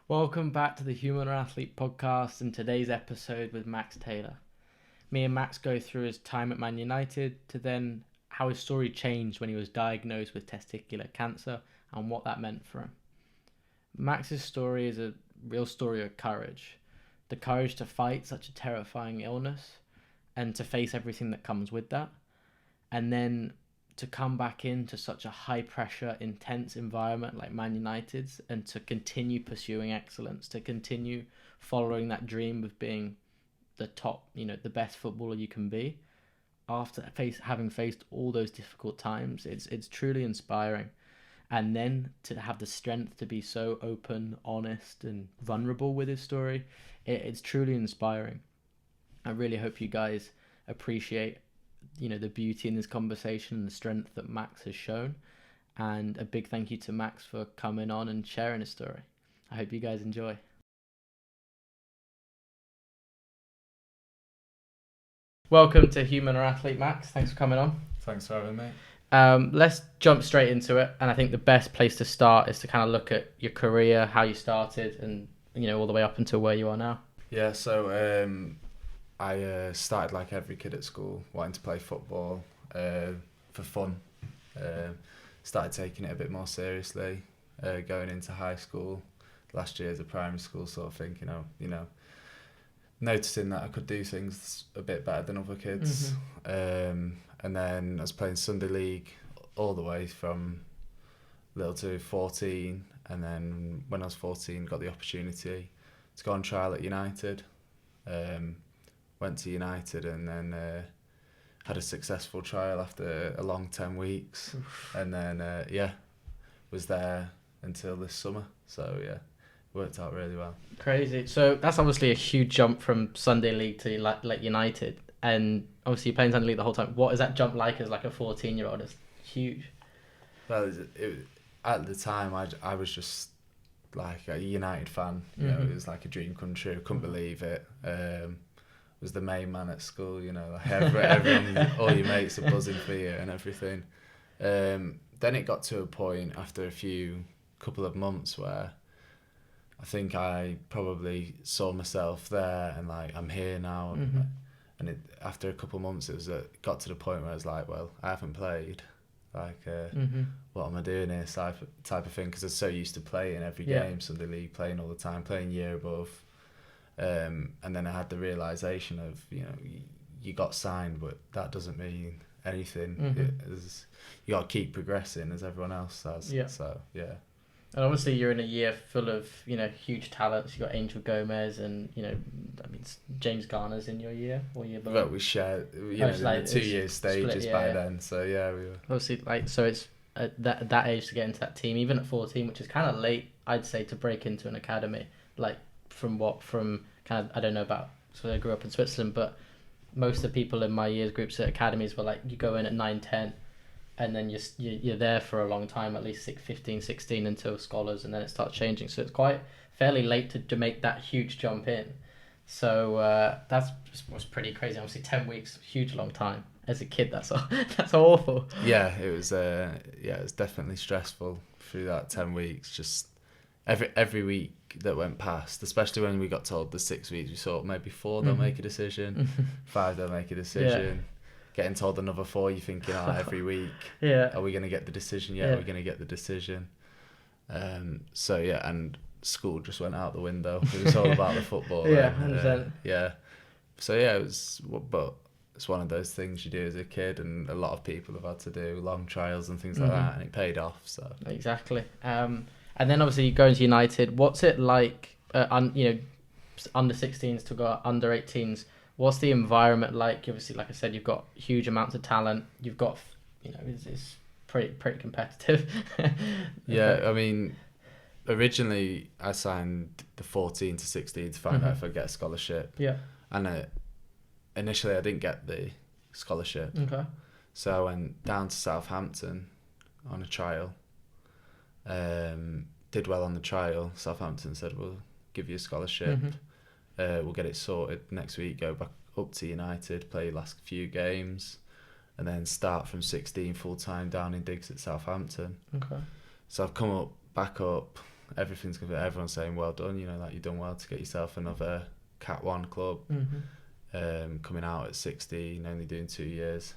Welcome back to the Human Athlete podcast and today's episode with Max Taylor. Me and Max go through his time at Man United to then how his story changed when he was diagnosed with testicular cancer and what that meant for him. Max's story is a real story of courage. The courage to fight such a terrifying illness and to face everything that comes with that. And then to come back into such a high pressure, intense environment like Man United's and to continue pursuing excellence, to continue following that dream of being the top, the best footballer you can be after having faced all those difficult times. It's truly inspiring. And then to have the strength to be so open, honest and vulnerable with his story, it's truly inspiring. I really hope you guys appreciate the beauty in this conversation and the strength that Max has shown. And a big thank you to Max for coming on and sharing his story. I hope you guys enjoy. Welcome to Human or Athlete, Max. Thanks for coming on. Thanks for having me. Let's jump straight into it. And I think the best place to start is to kind of look at your career, how you started, and all the way up until where you are now. Yeah, so I started like every kid at school, wanting to play football for fun. Started taking it a bit more seriously, going into high school, last year as a primary school sort of thing, noticing that I could do things a bit better than other kids. And then I was playing Sunday League all the way from little to 14. And then when I was 14, got the opportunity to go on trial at United. Went to United and then had a successful trial after a long 10 weeks. And then, was there until this summer. So, yeah, worked out really well. Crazy. So that's obviously a huge jump from Sunday League to like United. And obviously you're playing Sunday League the whole time. What is that jump like as like a 14-year-old? It's huge. Well, at the time, I was just like a United fan. It was like a dream come true. Couldn't believe it. Was the main man at school, like everyone, all your mates are buzzing for you and everything. Then it got to a point after couple of months where I think I probably saw myself there and like I'm here now. And after a couple of months, it got to the point where I was like, well, I haven't played. Like, what am I doing here? Type of thing, because I was so used to playing every game, Sunday League, playing all the time, playing year above. And then I had the realisation of, you got signed, but that doesn't mean anything. You got to keep progressing as everyone else has. Yeah. So, yeah. And obviously you're in a year full of, huge talents. You got Angel Gomez and, James Garner's in your year or year below. Well, we shared, the 2 year stages split, by then. So, yeah, we were. Obviously, so it's at that age to get into that team, even at 14, which is kind of late, I'd say, to break into an academy. Like, from kind of, I don't know about, so I grew up in Switzerland, but most of the people in my years groups at academies were like, you go in at 9, 10, and then you're there for a long time, at least 15, 16 until scholars, and then it starts changing. So it's quite fairly late to make that huge jump in. So was pretty crazy. Obviously 10 weeks, huge long time. As a kid, that's awful. Yeah, it was it was definitely stressful through that 10 weeks. Just every week that went past, especially when we got told the 6 weeks, we thought maybe 4 they'll make a decision, 5 they'll make a decision. Getting told another 4, you're thinking, every week, are we going to get the decision yet? Are we going to get the decision? So, yeah, and school just went out the window. It was all about the football. Yeah, 100%. Yeah. So, yeah, but it's one of those things you do as a kid, and a lot of people have had to do long trials and things like that, and it paid off. So exactly. And then obviously going to United, what's it like, under 16s to go under 18s? What's the environment like? Obviously, like I said, you've got huge amounts of talent. You've got, it's pretty competitive. Yeah, I mean, originally I signed the 14 to 16 to find out if I get a scholarship. Yeah. And initially I didn't get the scholarship. Okay. So I went down to Southampton on a trial. Did well on the trial. Southampton said, we'll give you a scholarship. We'll get it sorted next week, go back up to United, play last few games, and then start from 16 full-time down in digs at Southampton. Okay. So I've come back up, everyone's saying well done, you know, like you've done well to get yourself another Cat 1 club. Coming out at 16, only doing 2 years.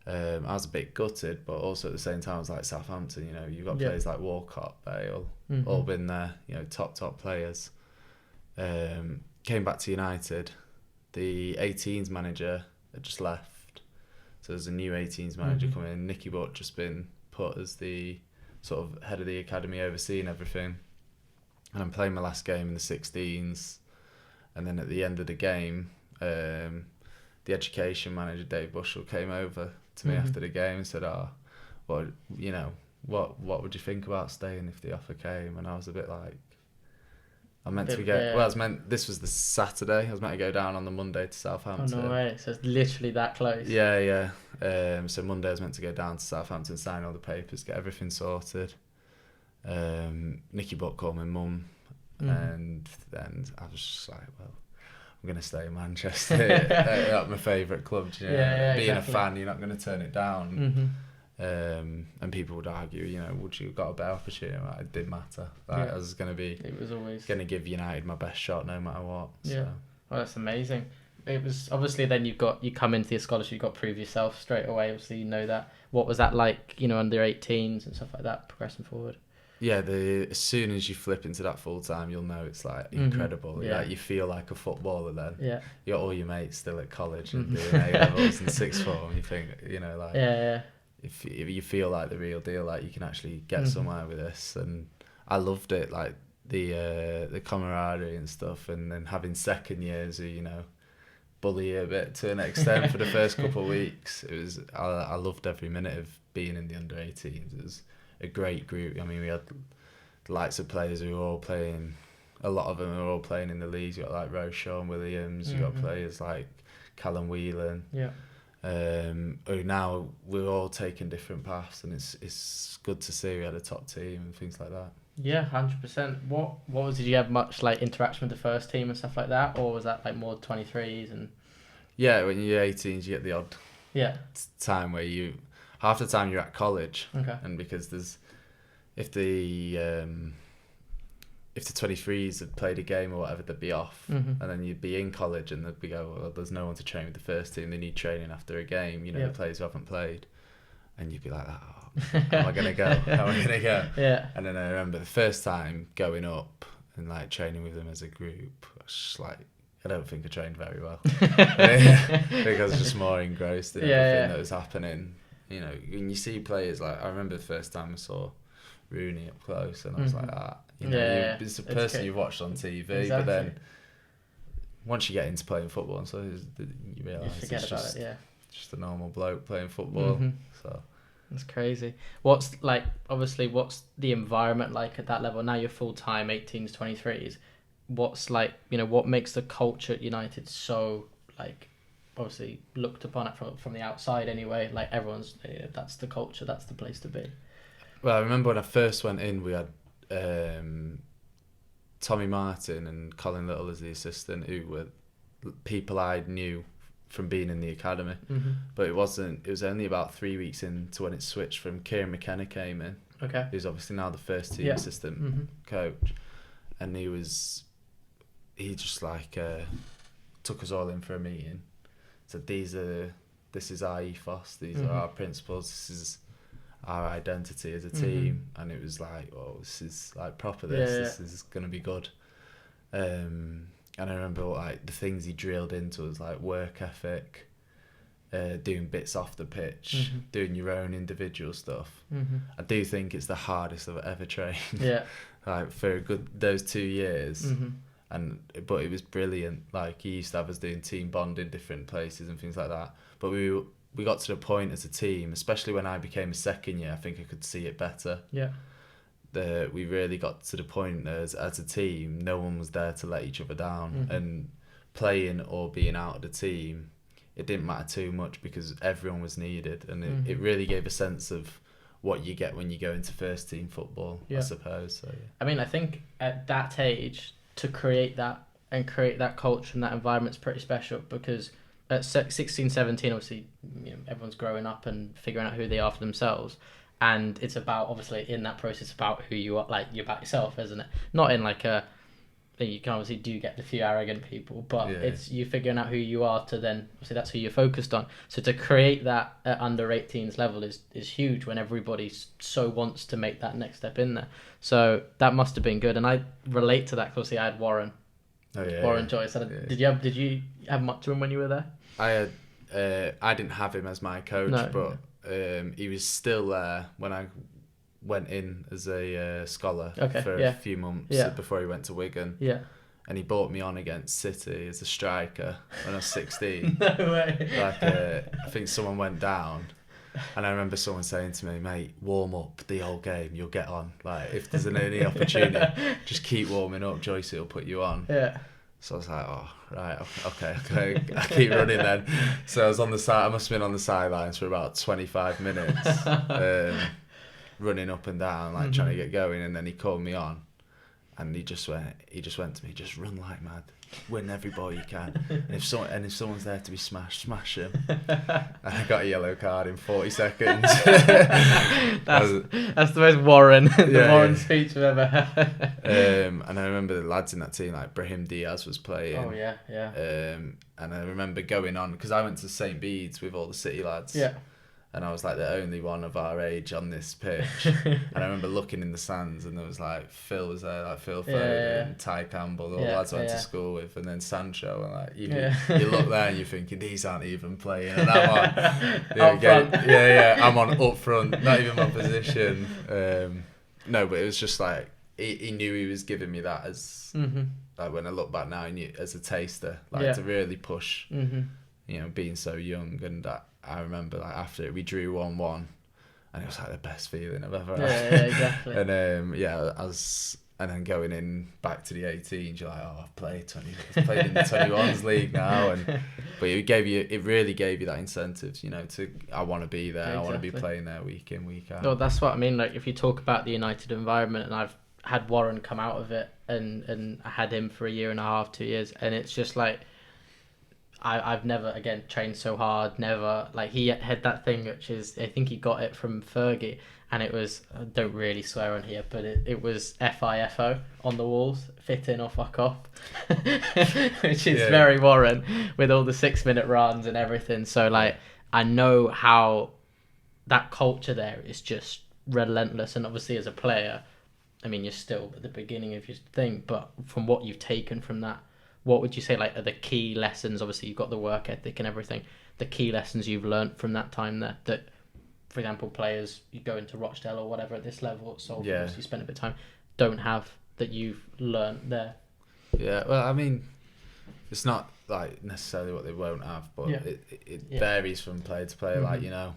I was a bit gutted, but also at the same time I was like Southampton, you know, you've got players like Walcott, Bale, all been there, you know, top players. Came back to United, the 18s manager had just left, so there's a new 18s manager coming in. Nicky Butt just been put as the sort of head of the academy, overseeing everything, and I'm playing my last game in the 16s, and then at the end of the game, the education manager Dave Bushell came over to me after the game and said, what would you think about staying if the offer came? And I was a bit like, this was the Saturday, I was meant to go down on the Monday to Southampton. Oh, no way, so it's literally that close. Yeah. So Monday I was meant to go down to Southampton, sign all the papers, get everything sorted. Nicky Butt called my mum, and then I was just like, well, I'm going to stay in Manchester. That's my favourite club. You know? Being exactly. A fan, you're not going to turn it down. And people would argue, you know, would you have got a better opportunity? Like, it didn't matter. Like, I was going to give United my best shot no matter what. Yeah. So. Well, that's amazing. It was obviously then you come into the scholarship, you got to prove yourself straight away. Obviously, you know that. What was that like? You know, under 18s and stuff like that, progressing forward. Yeah, as soon as you flip into that full time, you'll know it's like incredible. Yeah, like, you feel like a footballer then. Yeah, you got all your mates still at college and doing A levels and sixth form. You think, you know, like if you feel like the real deal, like you can actually get somewhere with this. And I loved it, like the camaraderie and stuff, and then having second years who, you know, bully you a bit to an extent for the first couple of weeks. It was I loved every minute of being in the under 18s. It was a great group. I mean, we had the likes of players who were all playing. A lot of them are all playing in the leagues. You got like Rochdale, Williams. You got players like Callum Whelan. Yeah. Who now we're all taking different paths, and it's good to see we had a top team and things like that. Yeah, 100%. Did you have much like interaction with the first team and stuff like that, or was that like more 23s and? Yeah, when you're 18s, you get the odd time where half the time you're at college, and because if the 23s had played a game or whatever, they'd be off, and then you'd be in college and they'd be well, there's no one to train with the first team, they need training after a game, you know, the players who haven't played, and you'd be like, how am I gonna go? Yeah. And then I remember the first time going up and like training with them as a group, I was just like, I don't think I trained very well because I was just more engrossed in everything that was happening. You know, when you see players, like I remember the first time I saw Rooney up close, and I was like, you know, it's a person you've watched on TV, but then once you get into playing football, and so you realise it's just a normal bloke playing football. So it's crazy. What's the environment like at that level? Now you're full time 18s, 23s. What's like, you know, what makes the culture at United so like obviously looked upon it from the outside anyway, like everyone's that's the culture, that's the place to be? Well, I remember when I first went in, we had Tommy Martin and Colin Little as the assistant, who were people I knew from being in the academy, but it was only about 3 weeks into when it switched from Kieran McKenna came in, who's obviously now the first team assistant coach, and he just like took us all in for a meeting. So this is our ethos, these are our principles, this is our identity as a team, and it was like, oh, this is like proper. This is gonna be good. And I remember like the things he drilled into us, like work ethic, doing bits off the pitch, doing your own individual stuff. I do think it's the hardest I've ever trained. Yeah, like for those 2 years. But it was brilliant. Like he used to have us doing team bonding, different places and things like that. But we got to the point as a team, especially when I became a second year, I think I could see it better. Yeah. We really got to the point as a team, no one was there to let each other down. And playing or being out of the team, it didn't matter too much because everyone was needed. And it really gave a sense of what you get when you go into first team football, I suppose. So, yeah. I mean, I think at that age, to create that culture and that environment's pretty special, because at 16, 17, obviously, you know, everyone's growing up and figuring out who they are for themselves. and it's about, obviously in that process, about who you are, like you're about yourself, isn't it? Not in like a, you can obviously do get the few arrogant people, but it's you figuring out who you are to then, obviously that's who you're focused on. So to create that at under 18s level is huge when everybody so wants to make that next step in there. So that must have been good, and I relate to that because obviously I had Warren. Warren Joyce. Did you have much of him when you were there? I didn't have him as my coach, but he was still there when I went in as a scholar for a few months before he went to Wigan. Yeah. And he brought me on against City as a striker when I was 16. No way. Like, I think someone went down, and I remember someone saying to me, "Mate, warm up the whole game, you'll get on. Like, if there's any opportunity, just keep warming up, Joyce will put you on." Yeah. So I was like, "Oh, right, okay, I keep running then." So I was on the side. I must have been on the sidelines for about 25 minutes, running up and down, like trying to get going. And then he called me on, and he just went to me, "Just run like mad, win every ball you can. And if someone's there to be smashed, smash him." And I got a yellow card in 40 seconds. That's the most Warren speech I've ever heard. And I remember the lads in that team, like Brahim Diaz was playing. Oh yeah. And I remember going on, because I went to St. Bede's with all the City lads. Yeah. And I was like the only one of our age on this pitch. And I remember looking in the stands, and there was like Phil was there, like Phil Foden, Ty Campbell, all the lads I went to school with, and then Sancho. And like you look there and you're thinking, these aren't even playing. And I'm on, I'm on up front, not even my position. No, but it was just like he knew he was giving me that as like, when I look back now, he knew, as a taster, like to really push. You know, being so young. And I remember, like, after it, we drew 1-1, and it was like the best feeling I've ever had. Yeah, exactly. And and then going in back to the 18s, you're like, oh, I've played in the 21s league now, but it really gave you that incentive, you know, to, I want to be there, exactly. I want to be playing there week in, week out. No, that's what I mean. Like, if you talk about the United environment, and I've had Warren come out of it, and I had him for 1.5 2 years, and it's just like, I've never, again, trained so hard, never, like, he had that thing, which is, I think he got it from Fergie, and it was, I don't really swear on here, but it was FIFO on the walls, fit in or fuck off, which is very Warren, with all the 6-minute runs and everything. So, like, I know how that culture there is just relentless, and obviously as a player, I mean, you're still at the beginning of your thing, but from what you've taken from that, what would you say, like, are the key lessons? Obviously, you've got the work ethic and everything. The key lessons you've learned from that time there, that, for example, players, you go into Rochdale or whatever at this level, so you spend a bit of time, don't have, that you've learned there. Yeah, well, I mean, it's not, like, necessarily what they won't have, but it varies from player to player, like, you know.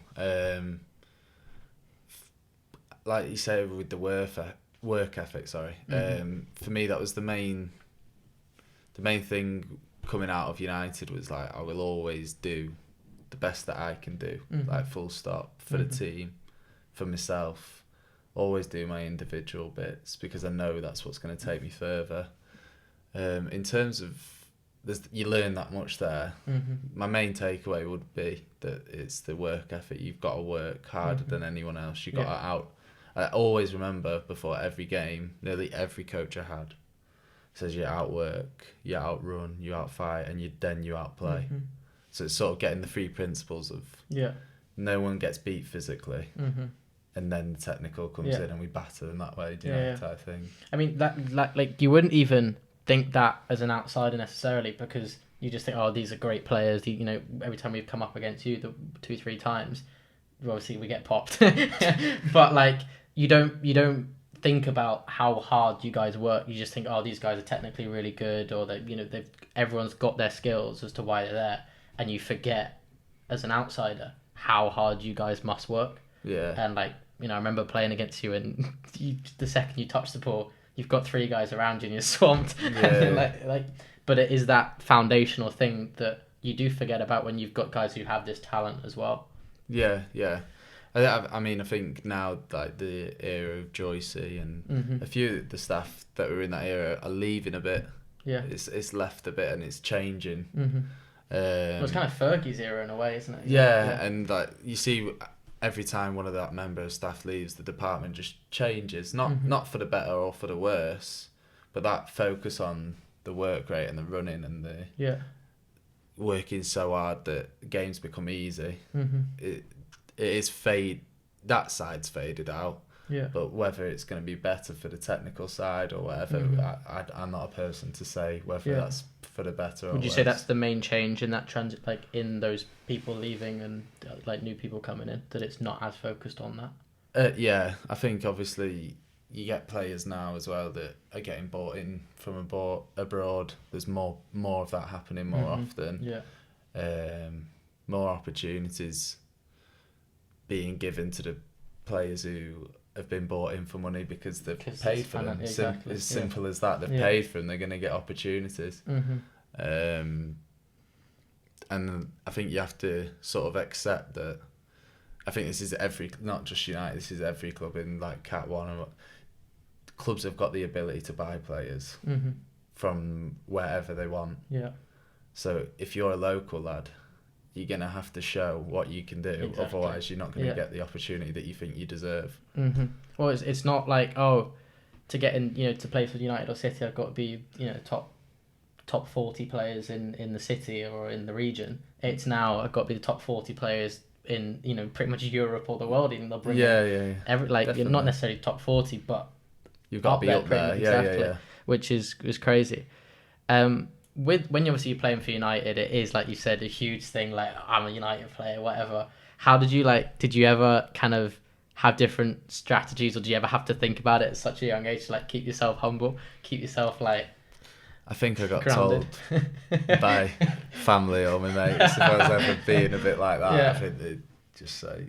Like you say, with the work ethic, for me, that was the main thing coming out of United, was like, I will always do the best that I can do, like, full stop, for the team, for myself. Always do my individual bits, because I know that's what's going to take me further. In terms of, you learn that much there. My main takeaway would be that it's the work ethic. You've got to work harder than anyone else. You've got to out. I always remember, before every game, nearly every coach I had says you outwork, you outrun, you outfight, and you outplay. So it's sort of getting the 3 principles of no one gets beat physically, and then the technical comes in and we batter them that way, type thing. I mean, that like you wouldn't even think that as an outsider necessarily, because you just think, oh, these are great players. You know, every time we've come up against you, the 2-3 times, obviously we get popped. But like, you don't think about how hard you guys work. You just think, oh, these guys are technically really good, or that, you know, everyone's got their skills as to why they're there, and you forget as an outsider how hard you guys must work. Yeah. And like, you know, I remember playing against you, and the second you touch the ball, you've got 3 guys around you and you're swamped. Yeah. But it is that foundational thing that you do forget about when you've got guys who have this talent as well. Yeah. I mean, I think now, like, the era of Joycey and a few of the staff that were in that era are leaving a bit. Yeah. It's left a bit, and it's changing. Well, it's kind of Fergie's era in a way, isn't it? Yeah, and like, you see, every time one of that member of staff leaves, the department just changes. Not for the better or for the worse, but that focus on the work rate and the running and the working so hard that games become easy. It is that side's faded out. Yeah. But whether it's going to be better for the technical side or whatever, I'm not a person to say whether that's for the better or Would you worse. say that's the main change in that transit, like in those people leaving and like new people coming in, that it's not as focused on that? Yeah, I think obviously you get players now as well that are getting bought in from abroad. There's more of that happening more often. Yeah. More opportunities being given to the players who have been bought in for money because they've paid for them. Exactly. As simple as that. They've paid for them. They're going to get opportunities. And I think you have to sort of accept that. I think this is not just United. This is every club in like Cat 1. Clubs have got the ability to buy players from wherever they want. Yeah. So if you're a local lad, you're going to have to show what you can do. Exactly. Otherwise, you're not going to get the opportunity that you think you deserve. Well, it's not like, to get in, to play for United or City, I've got to be, top 40 players in the city or in the region. It's now I've got to be the top 40 players in, pretty much Europe or the world. Even they'll bring you're not necessarily top 40, but you've got to be up there. Yeah. Which is crazy. When you're playing for United, it is, like you said, a huge thing, like I'm a United player, whatever. How did you ever kind of have different strategies, or do you ever have to think about it at such a young age to like keep yourself humble, keep yourself like I think I got grounded? Told by family or my mates if I was ever being a bit like that. I think they'd just say,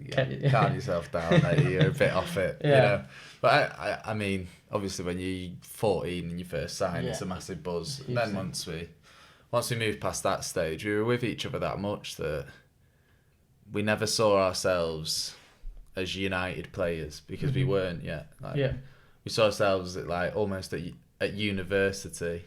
calm yourself down, mate, you're a bit off it, But I mean, obviously when you're 14 and you first sign, it's a massive buzz. And then once we moved past that stage, we were with each other that much that we never saw ourselves as United players because we weren't yet. We saw ourselves at almost at university,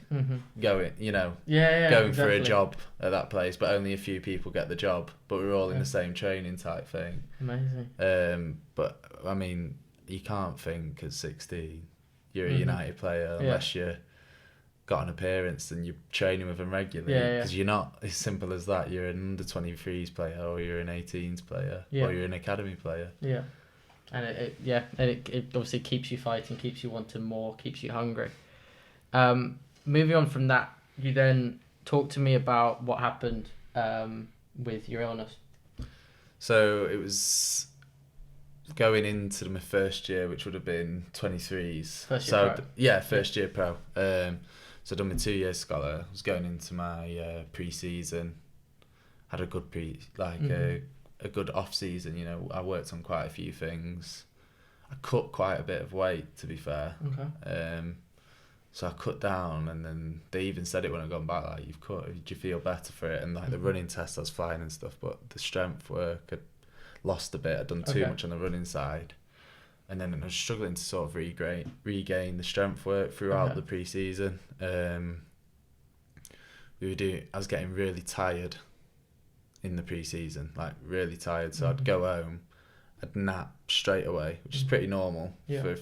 going, going for a job at that place, but only a few people get the job. But we're all in the same training type thing. Amazing. But I mean, you can't think at 16 you're a United player unless you got an appearance and you're training with them regularly, because you're not as simple as that. You're an under 23s player, or you're an 18s player, or you're an academy player. And it obviously keeps you fighting, keeps you wanting more, keeps you hungry. Moving on from that, you then talk to me about what happened with your illness. So it was going into my first year, which would have been 23s. First year pro. So I'd done my 2 years scholar. I was going into my pre-season. Had a good a good off season. I worked on quite a few things. I cut quite a bit of weight, to be fair. So I cut down, and then they even said it when I gone back, like, you've cut, do you feel better for it? And like the running test, I was flying and stuff, but the strength work had lost a bit. I'd done too much on the running side. And then I was struggling to sort of regain the strength work throughout the pre-season. I was getting really tired in the pre-season, like really tired. So I'd go home, I'd nap straight away, which is pretty normal for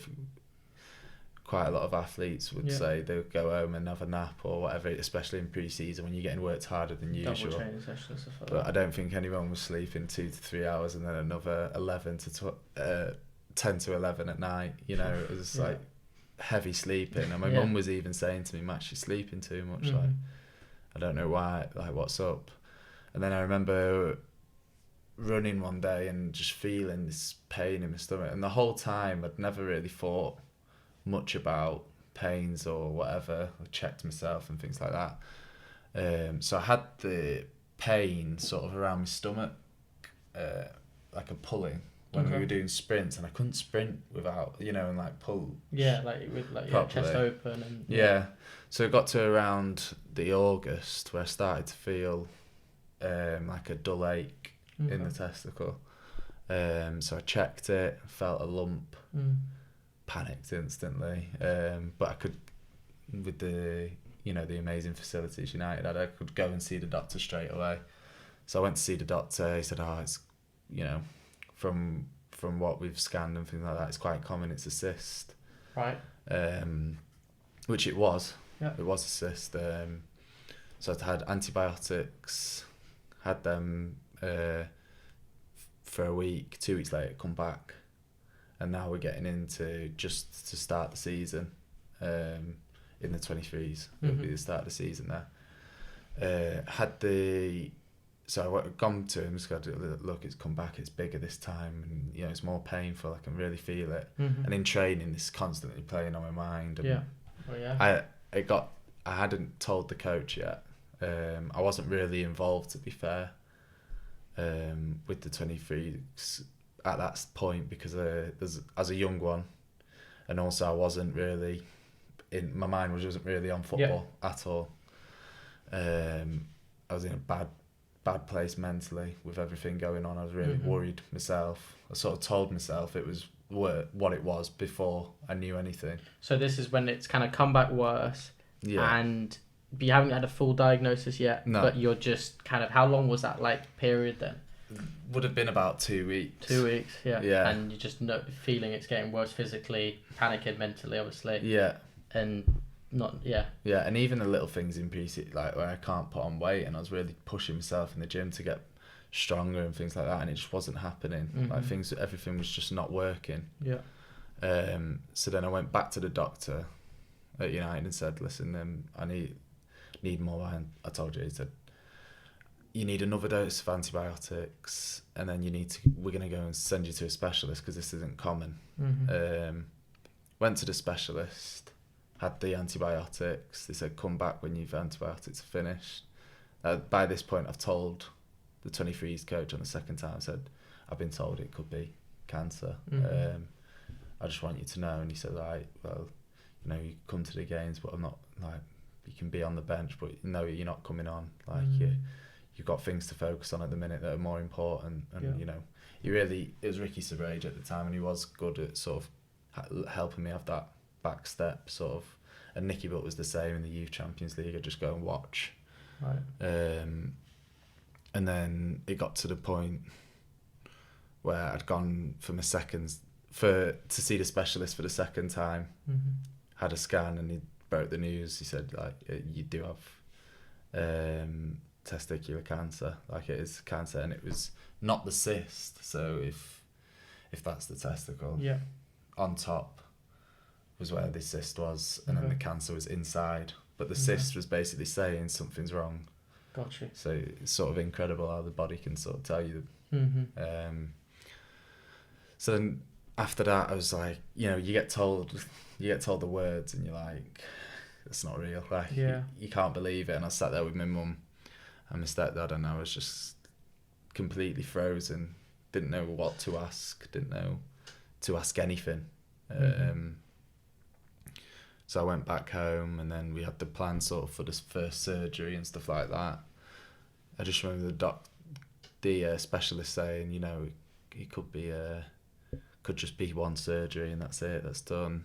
quite a lot of athletes would say. They would go home and have a nap or whatever, especially in pre-season when you're getting worked harder than usual. Double training sessions, stuff like but I don't think anyone was sleeping 2 to 3 hours and then another 10 to 11 at night. It was like heavy sleeping. And my mum was even saying to me, Max, you're sleeping too much. Like, I don't know why, like, what's up? And then I remember running one day and just feeling this pain in my stomach. And the whole time I'd never really thought much about pains or whatever. I checked myself and things like that. So I had the pain sort of around my stomach, like a pulling when we were doing sprints, and I couldn't sprint without, and like pull. Yeah, like with like your chest open and. Yeah. So it got to around the August where I started to feel like a dull ache in the testicle. So I checked it, felt a lump, panicked instantly. But I could, with the the amazing facilities United had, I could go and see the doctor straight away. So I went to see the doctor. He said, "Oh, it's from what we've scanned and things like that, it's quite common. It's a cyst. Right. Which it was. Yeah. It was a cyst. So I'd had antibiotics, had them for a week. 2 weeks later, come back, and now we're getting into just to start the season. In the 23s, it'll be the start of the season there. So I've gone to him, just got to look, it's come back, it's bigger this time, and it's more painful, I can really feel it. And in training, it's constantly playing on my mind. And I hadn't told the coach yet. I wasn't really involved, to be fair, with the 23s at that point, because as a young one, and also I wasn't really my mind wasn't really on football at all. I was in a bad place mentally with everything going on. I was really worried myself. I sort of told myself it was what it was before I knew anything. So this is when it's kind of come back worse, but you haven't had a full diagnosis yet. No. But you're just kind of, how long was that period then? Would have been about 2 weeks. 2 weeks, yeah. Yeah. And you're just feeling it's getting worse physically, panicking mentally, obviously. Yeah. And Yeah, and even the little things in pre-season, like where I can't put on weight, and I was really pushing myself in the gym to get stronger and things like that, and it just wasn't happening. Like everything was just not working. Yeah. So then I went back to the doctor at United and said, listen, I need more. I told you, he said, you need another dose of antibiotics, and then we're going to go and send you to a specialist, because this isn't common. Went to the specialist, had the antibiotics. They said, come back when your antibiotics are finished. By this point, I've told the 23s coach on the second time, I said, I've been told it could be cancer. I just want you to know. And he said, right, well, you come to the games, but I'm not, you can be on the bench, but no, you're not coming on. You've got things to focus on at the minute that are more important. And, it was Ricky Sabrage at the time, and he was good at sort of helping me have that back step, sort of. And Nicky Butt was the same in the Youth Champions League. I'd just go and watch. Right. And then it got to the point where I'd gone for my to see the specialist for the second time. Had a scan, and he broke the news. He said, you do have testicular cancer, it is cancer, and it was not the cyst. So if that's the testicle, on top was where the cyst was, and then the cancer was inside. But the cyst was basically saying something's wrong. Gotcha. So it's sort of incredible how the body can sort of tell you. So then after that, I was like, you get told the words, and you're like, it's not real. You can't believe it. And I sat there with my mum and my stepdad, and I was just completely frozen. Didn't know what to ask. Didn't know to ask anything. So I went back home, and then we had the plan sort of for this first surgery and stuff like that. I just remember the specialist saying, it could just be one surgery, and that's it, that's done.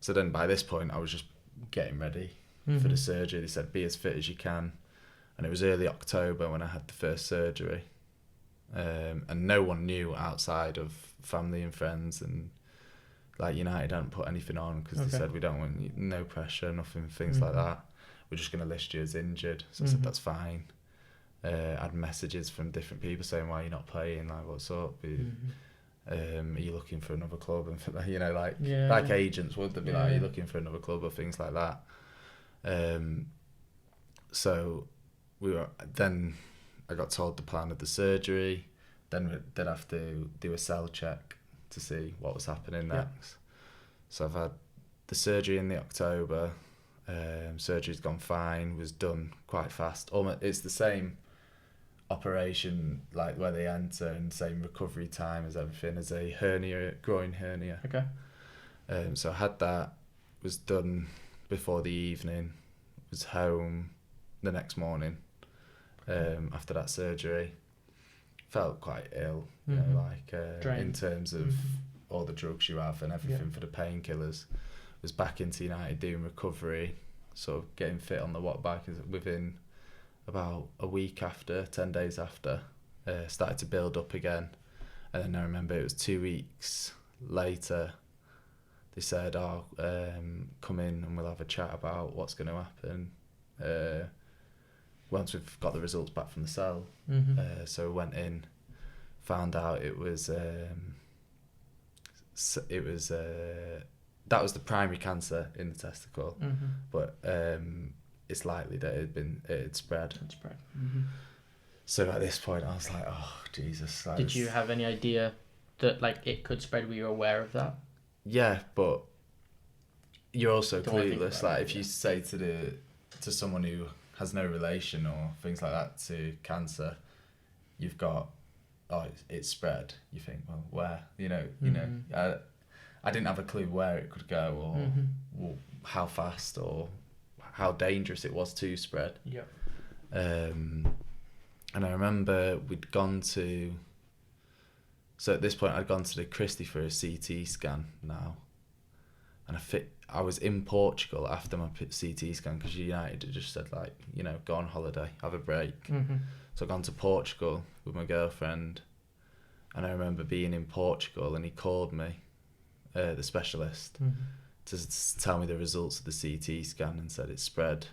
So then by this point, I was just getting ready for the surgery. They said, be as fit as you can. And it was early October when I had the first surgery. And no one knew outside of family and friends, and United hadn't put anything on, because they said, we don't want you, no pressure, nothing, things like that. We're just going to list you as injured. So I said, that's fine. I had messages from different people saying, why are you not playing? What's up? Are you looking for another club? And agents would, they'd be are you looking for another club, or things like that. So then I got told the plan of the surgery. Then we'd have to do a cell check to see what was happening next. So I've had the surgery in the October. Surgery's gone fine, was done quite fast. It's the same operation, where they enter, and same recovery time as everything, as a groin hernia. Okay. So I had that, was done before the evening, was home the next morning after that surgery. Felt quite ill, in terms of all the drugs you have and everything for the painkillers. Was back into United doing recovery, sort of getting fit on the watt bike within about a week after, 10 days after. started to build up again. And then I remember it was 2 weeks later, they said, come in and we'll have a chat about what's going to happen once we've got the results back from the cell. So we went in, found out it was that was the primary cancer in the testicle, but it's likely that it had spread. So at this point I was like, oh Jesus. Did you have any idea that like it could spread? Were you aware of that? Yeah, but you're also clueless. Like if you say to someone who has no relation or things like that to cancer, you've got, it's spread. You think, well, where? You know, I didn't have a clue where it could go or how fast or how dangerous it was to spread. Yep. And I remember we'd gone to. So at this point, I'd gone to the Christie for a CT scan now, and I was in Portugal after my CT scan because United had just said, like, you know, go on holiday, have a break. So I'd gone to Portugal with my girlfriend, and I remember being in Portugal and he called me, the specialist, to tell me the results of the CT scan and said it spread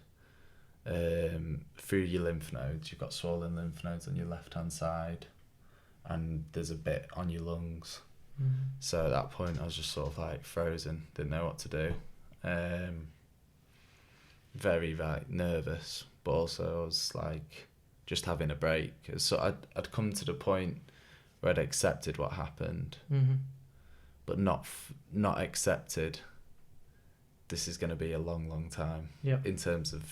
through your lymph nodes. You've got swollen lymph nodes on your left-hand side, and there's a bit on your lungs. So at that point I was just sort of like frozen, didn't know what to do. Very nervous, but also I was like just having a break. So I'd come to the point where I'd accepted what happened, but not accepted this is going to be a long time. In terms of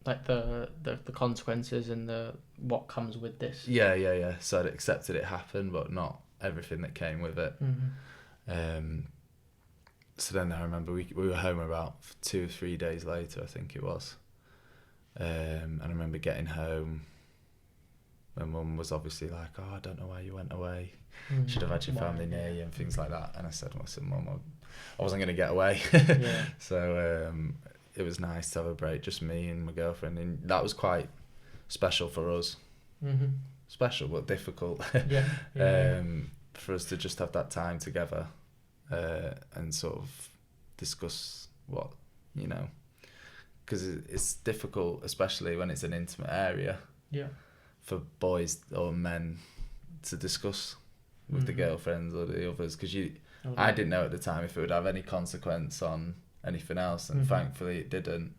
like the consequences and the what comes with this. Yeah. So I'd accepted it happened, but not everything that came with it. So then I remember we were home about 2 or 3 days later, I think it was. And I remember getting home. My mum was obviously like, I don't know why you went away. Should have had your family near you and things like that. And I said, Mum, I wasn't going to get away. So it was nice to have a break, just me and my girlfriend. And that was quite special for us. Special, but difficult. For us to just have that time together and sort of discuss what, you know, because it's difficult, especially when it's an intimate area. For boys or men to discuss with the girlfriends or the others, because I didn't know at the time if it would have any consequence on anything else, and thankfully it didn't.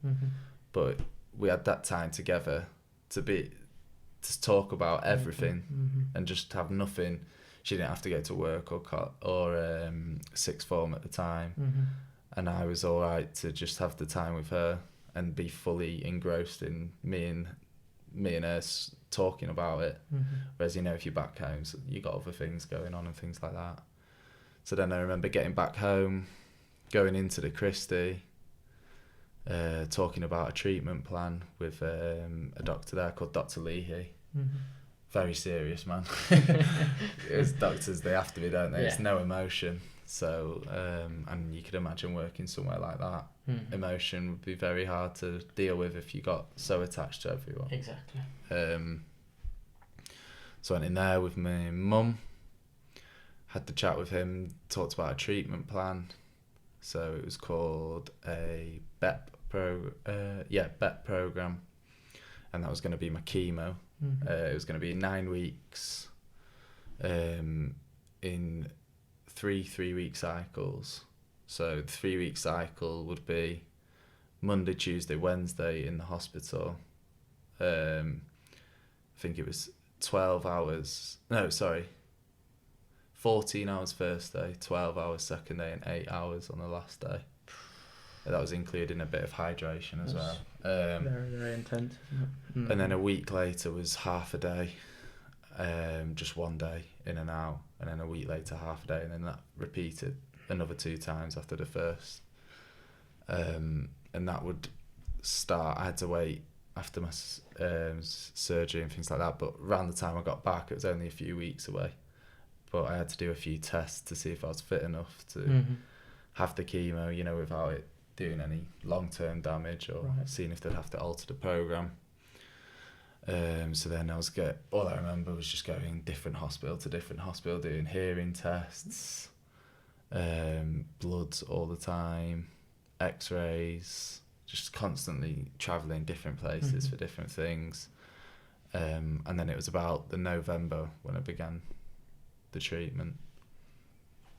But we had that time together to talk about everything and just have nothing. She didn't have to go to work or sixth form at the time, and I was all right to just have the time with her and be fully engrossed in me and her talking about it. Whereas, you know, if you're back home, so you got other things going on and things like that. So then I remember getting back home, going into the Christie, talking about a treatment plan with a doctor there called Dr. Leahy. Very serious man. As doctors, they have to be, don't they? It's no emotion. So and you could imagine working somewhere like that. Emotion would be very hard to deal with if you got so attached to everyone. Exactly. So I went in there with my mum, had the chat with him, talked about a treatment plan. So it was called a BEP program, and that was going to be my chemo. It was going to be 9 weeks in 3-week cycles. So the 3-week cycle would be Monday, Tuesday, Wednesday in the hospital. I think it was 14 hours first day, 12 hours second day, and 8 hours on the last day. That was including a bit of hydration as well. Very, very intense. And then a week later was half a day, just 1 day in and out, and then a week later half a day, and then that repeated another 2 times after the first. And that would start, I had to wait after my surgery and things like that, but around the time I got back it was only a few weeks away, but I had to do a few tests to see if I was fit enough to have the chemo, you know, without it doing any long-term damage or seeing if they'd have to alter the programme. So then all I remember was just going different hospital to different hospital, doing hearing tests, bloods all the time, x-rays, just constantly travelling different places for different things. And then it was about the November when I began the treatment.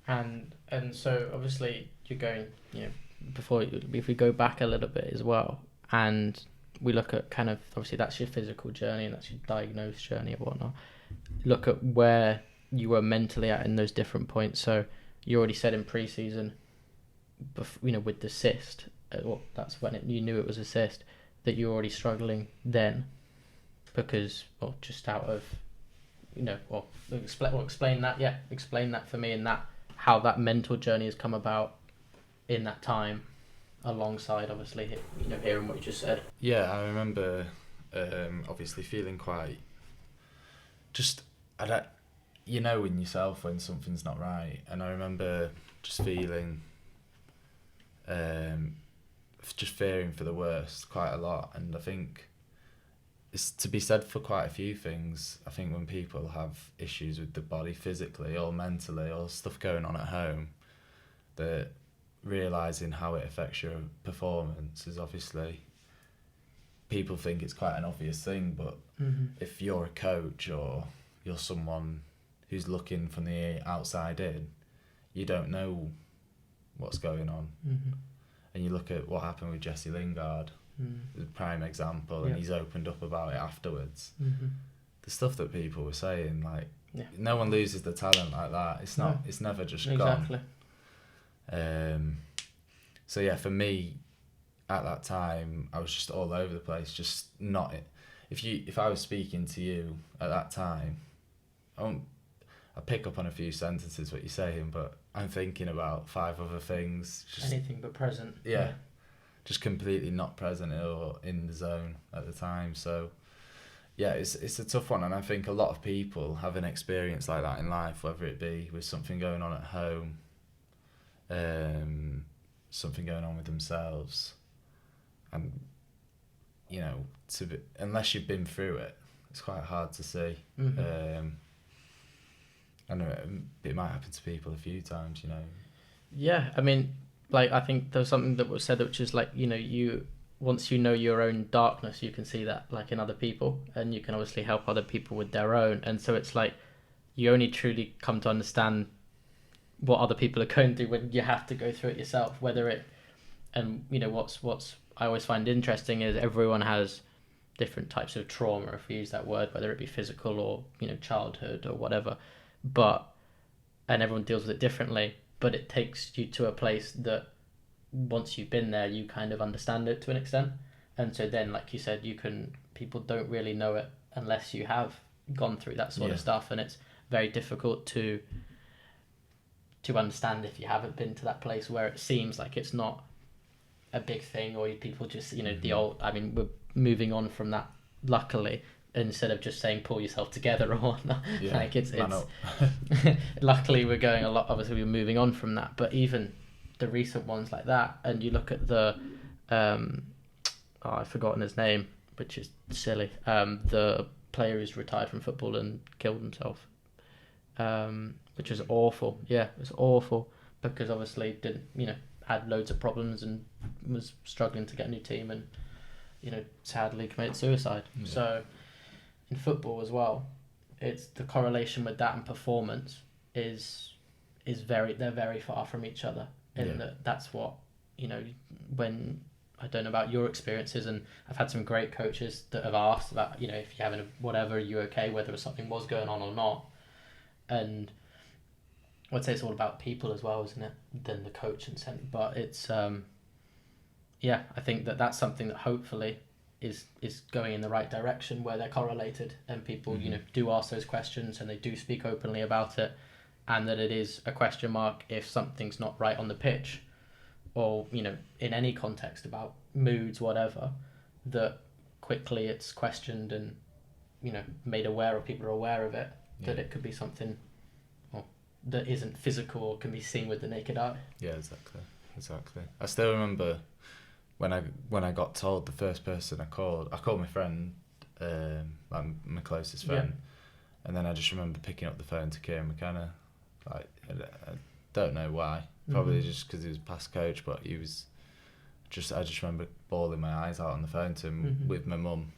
And so obviously you're going, if we go back a little bit as well, and we look at kind of, obviously that's your physical journey and that's your diagnosed journey and whatnot. Look at where you were mentally at in those different points. So you already said in pre-season, with the cyst, that's when you knew it was a cyst, that you were already struggling then because, just out of, explain that. Yeah, explain that for me, and that how that mental journey has come about in that time, alongside obviously hearing what you just said. Yeah, I remember obviously feeling quite in yourself when something's not right, and I remember just feeling just fearing for the worst quite a lot. And I think it's to be said for quite a few things. I think when people have issues with the body physically or mentally or stuff going on at home, that realising how it affects your performance is obviously, people think it's quite an obvious thing, but if you're a coach or you're someone who's looking from the outside in, you don't know what's going on. And you look at what happened with Jesse Lingard, the prime example, and he's opened up about it afterwards. The stuff that people were saying, no one loses the talent like that. It's not. It's never just gone. So yeah, for me, at that time, I was just all over the place. Just not it. If I was speaking to you at that time, I pick up on a few sentences what you're saying, but I'm thinking about 5 other things. Anything but present. Yeah, just completely not present or in the zone at the time. So yeah, it's a tough one, and I think a lot of people have an experience like that in life, whether it be with something going on at home, something going on with themselves, and unless you've been through it, it's quite hard to see. I know it might happen to people a few times, Yeah, I mean, I think there's something that was said, which is you once you know your own darkness, you can see that in other people, and you can obviously help other people with their own. And so it's you only truly come to understand what other people are going through when you have to go through it yourself. What's I always find interesting is everyone has different types of trauma, if we use that word, whether it be physical or childhood or whatever, and everyone deals with it differently. But it takes you to a place that once you've been there, you kind of understand it to an extent. And so then, like you said, people don't really know it unless you have gone through that sort of stuff, and it's very difficult to understand if you haven't been to that place where it seems like it's not a big thing, or people just the old. I mean, we're moving on from that, luckily, instead of just saying pull yourself together or whatnot. It's luckily we're going a lot. Obviously, we're moving on from that, but even the recent ones like that, and you look at the I've forgotten his name, which is silly. The player who's retired from football and killed himself, which was awful. Yeah, it was awful because obviously had loads of problems and was struggling to get a new team, and sadly committed suicide. So in football as well, it's the correlation with that and performance is they're very far from each other. That's what when I don't know about your experiences, and I've had some great coaches that have asked about if you're having whatever, are you okay, whether something was going on or not. And I'd say it's all about people as well, isn't it, than the coach and sent. But it's I think that's something that hopefully is going in the right direction, where they're correlated, and people do ask those questions and they do speak openly about it, and that it is a question mark if something's not right on the pitch, or in any context about moods, whatever, that quickly it's questioned and made aware, or people are aware of it, that it could be something that isn't physical or can be seen with the naked eye. Yeah, exactly. I still remember when I got told, the first person I called my friend like my closest friend. And then I just remember picking up the phone to Kieran McKenna. Like, I don't know why. Probably just because he was past coach, but he was I just remember bawling my eyes out on the phone to him with my mum.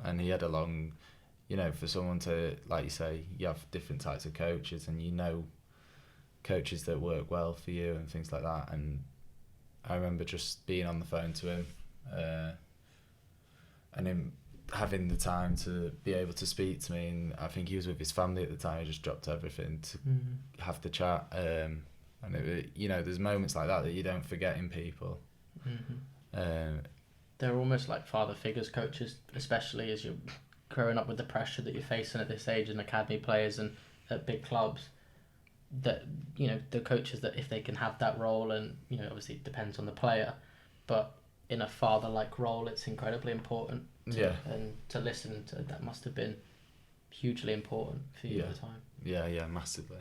And he had a long, for someone to, like you say, you have different types of coaches, and coaches that work well for you and things like that. And I remember just being on the phone to him, and him having the time to be able to speak to me. And I think he was with his family at the time. He just dropped everything to have the chat. And there's moments like that you don't forget in people. They're almost like father figures, coaches, especially as you're growing up with the pressure that you're facing at this age, and academy players and at big clubs. That the coaches, that if they can have that role, and obviously it depends on the player, but in a father-like role, it's incredibly important. And to listen to that must have been hugely important for you at the time. Yeah, massively.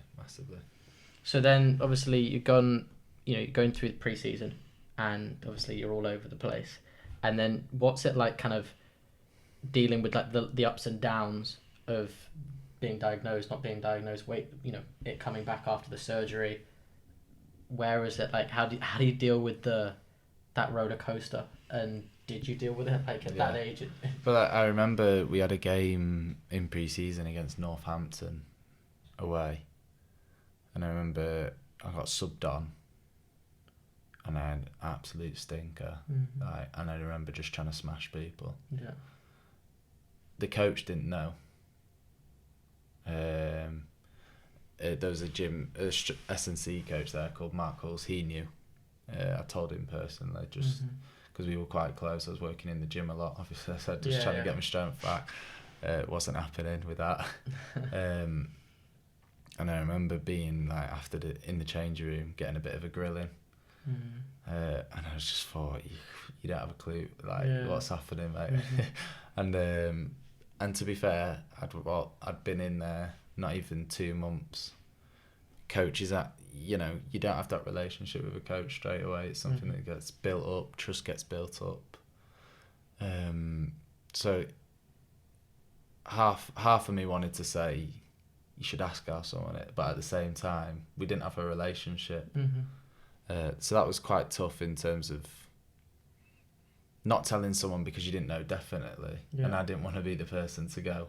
So then, obviously, you're going through the pre-season, and obviously you're all over the place. And then, what's it like, kind of dealing with like the ups and downs of being diagnosed, not being diagnosed, it coming back after the surgery? Where is it like? How do you deal with that roller coaster? And did you deal with it like at that age? But I remember we had a game in pre-season against Northampton away, and I remember I got subbed on, and I had an absolute stinker. And I remember just trying to smash people. The coach didn't know. There was a S&C coach there called Mark Hulls. He knew. I told him personally, just because we were quite close. I was working in the gym a lot, obviously, so just trying to get my strength back. It wasn't happening with that. And I remember being like in the change room, getting a bit of a grilling. And I just thought, you don't have a clue, what's happening, mate. And to be fair, I'd been in there not even 2 months. Coaches you don't have that relationship with a coach straight away. It's something that gets built up, trust gets built up. So half of me wanted to say, you should ask how someone it, but at the same time, we didn't have a relationship. So that was quite tough in terms of not telling someone because you didn't know definitely. And I didn't want to be the person to go,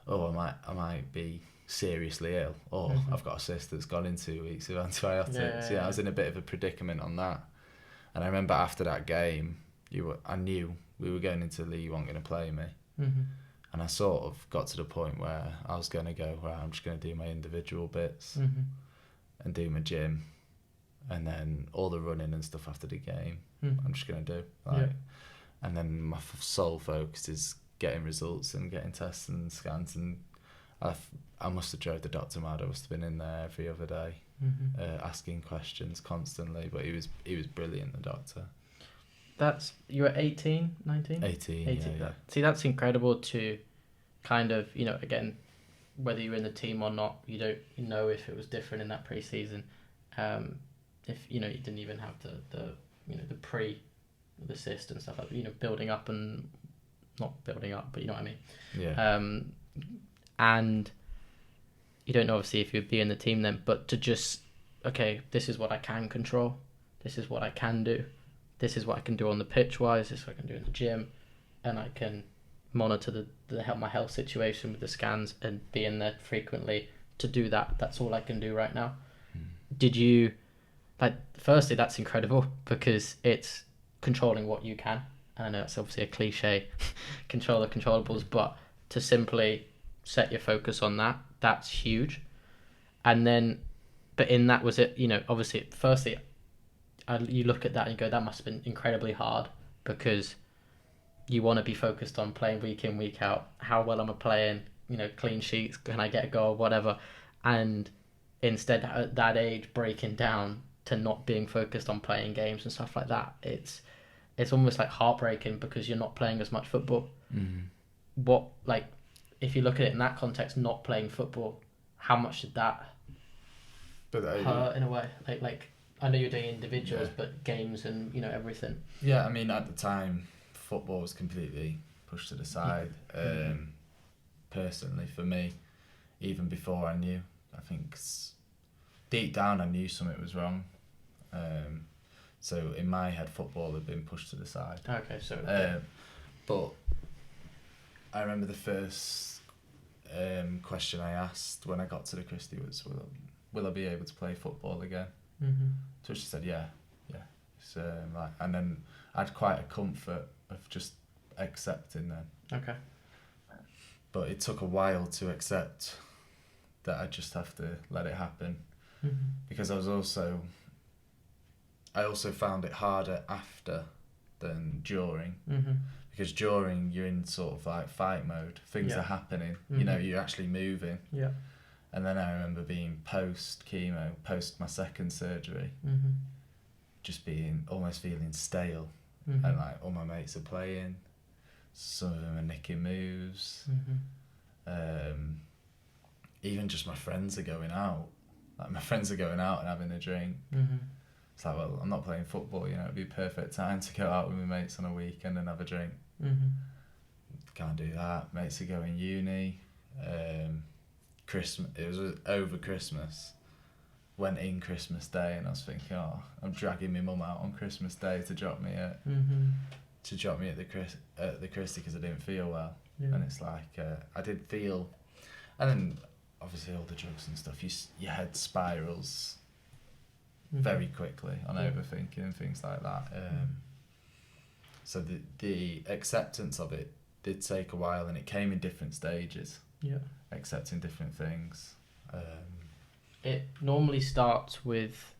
I might be seriously ill, or I've got a cyst that's gone in 2 weeks of antibiotics. I was in a bit of a predicament on that. And I remember after that game, I knew we were going into League, you weren't going to play me. And I sort of got to the point where I was going to go, right, I'm just going to do my individual bits and do my gym, and then all the running and stuff after the game, I'm just going to do. And then my sole focus is getting results and getting tests and scans. And I must have drove the doctor mad. I must have been in there every other day, asking questions constantly. But he was brilliant, the doctor. You were 18, 19? 18, yeah. See, that's incredible to kind of, again, whether you're in the team or not, you don't know if it was different in that pre-season. If, you didn't even have the cyst and stuff like that, building up and not building up, but you know what I mean? Yeah. And you don't know, obviously, if you'd be in the team then, but to just, okay, this is what I can control. This is what I can do. This is what I can do on the pitch wise. This is what I can do in the gym, and I can monitor my health situation with the scans and be in there frequently to do that. That's all I can do right now. Did you, firstly, that's incredible because it's controlling what you can. And I know that's obviously a cliche, control the controllables, but to simply set your focus on that's huge. And then, but in that, was it, obviously, firstly, you look at that and you go, that must have been incredibly hard because you want to be focused on playing week in, week out. How well am I playing? Clean sheets, can I get a goal, whatever. And instead, at that age, breaking down to not being focused on playing games and stuff like that, it's almost like heartbreaking because you're not playing as much football. What, if you look at it in that context, not playing football, how much did that hurt in a way? I know you're doing individuals, but games and everything. Yeah, I mean, at the time, football was completely pushed to the side. Personally, for me, even before I knew, I think deep down I knew something was wrong. So in my head, football had been pushed to the side. Okay, so. But I remember the first question I asked when I got to the Christie was, "Will I be able to play football again?" Mm-hmm. So she said, "Yeah." So and then I had quite a comfort of just accepting then. Okay. But it took a while to accept that I just have to let it happen, because I also found it harder after than during, because during you're in sort of like fight mode, things are happening, you know, you're actually moving. Yeah. And then I remember being post chemo, post my second surgery, just almost feeling stale, and like all my mates are playing, some of them are nicking moves, even just my friends are going out, and having a drink. It's like, well, I'm not playing football, you know, it'd be a perfect time to go out with my mates on a weekend and have a drink. Can't do that. Mates are going uni. Christmas, it was over Christmas, went in Christmas Day, and I was thinking, oh, I'm dragging my mum out on Christmas Day to drop me at the Christie because I didn't feel well. And it's like, I did feel, and then obviously all the drugs and stuff, your head spirals very quickly on overthinking and things like that. So the acceptance of it did take a while, and it came in different stages. Accepting different things. It normally starts with,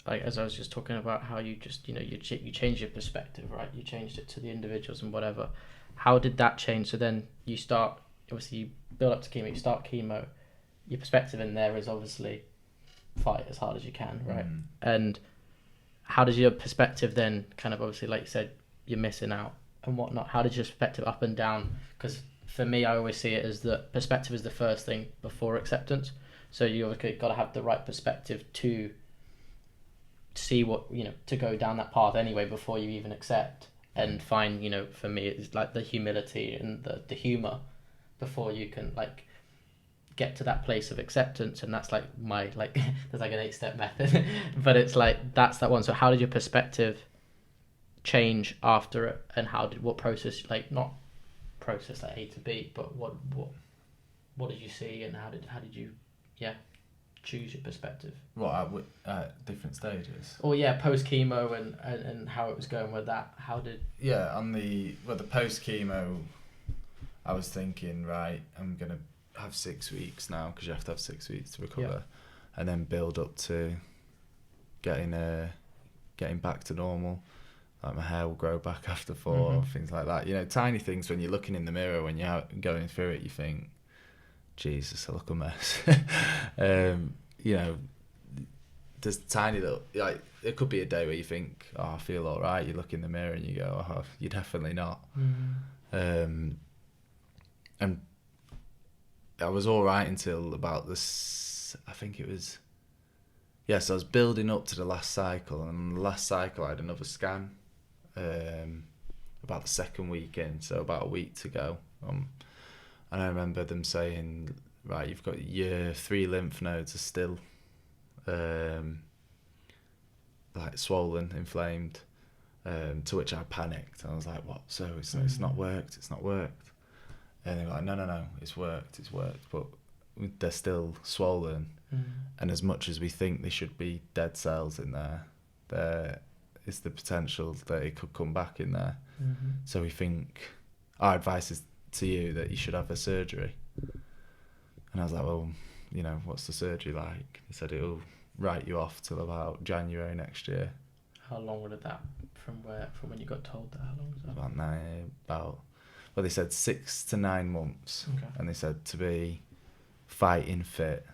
like, as I was just talking about, how you just, you know, you change your perspective, right? You changed it to the individuals and whatever. How did that change? So then you start, obviously you build up to chemo, you start chemo. Your perspective in there is obviously fight as hard as you can, right? And how does your perspective then kind of, obviously, like you said, you're missing out and whatnot. How did your perspective up and down? Because for me, I always see it as that perspective is the first thing before acceptance. So you obviously got to have the right perspective to see what, you know, to go down that path anyway before you even accept, and find, you know, for me, it's like the humility and the humor before you can, like, get to that place of acceptance. And that's like my, like, there's like an 8-step method, but it's like, that's that one. So how did your perspective change after it, and what process, like, not process like A to B, but what did you see, and how did you choose your perspective? What, at different stages? Oh yeah, post chemo and how it was going with that. How did? Yeah, on the post chemo, I was thinking, right, I'm gonna have 6 weeks now, because you have to have 6 weeks to recover, and then build up to getting back to normal. Like my hair will grow back after 4, things like that. You know, tiny things when you're looking in the mirror, when you're going through it, you think, Jesus, I look a mess. You know, there's tiny little, like, it could be a day where you think, oh, I feel all right. You look in the mirror and you go, oh, you're definitely not. And I was all right until about this, I think it was, so I was building up to the last cycle, and the last cycle I had another scan about the second week in, so about a week to go. And I remember them saying, right, you've got your 3 lymph nodes are still like swollen, inflamed, to which I panicked. I was like, what? So it's not worked, and they were like, no, it's worked, but they're still swollen, and as much as we think there should be dead cells in there is the potential that it could come back in there. So we think, our advice is to you that you should have a surgery. And I was like, well, you know, what's the surgery like? He said it'll write you off till about January next year. How long would that, from when you got told that, how long was that? Well, they said 6 to 9 months. Okay. And they said to be fighting fit,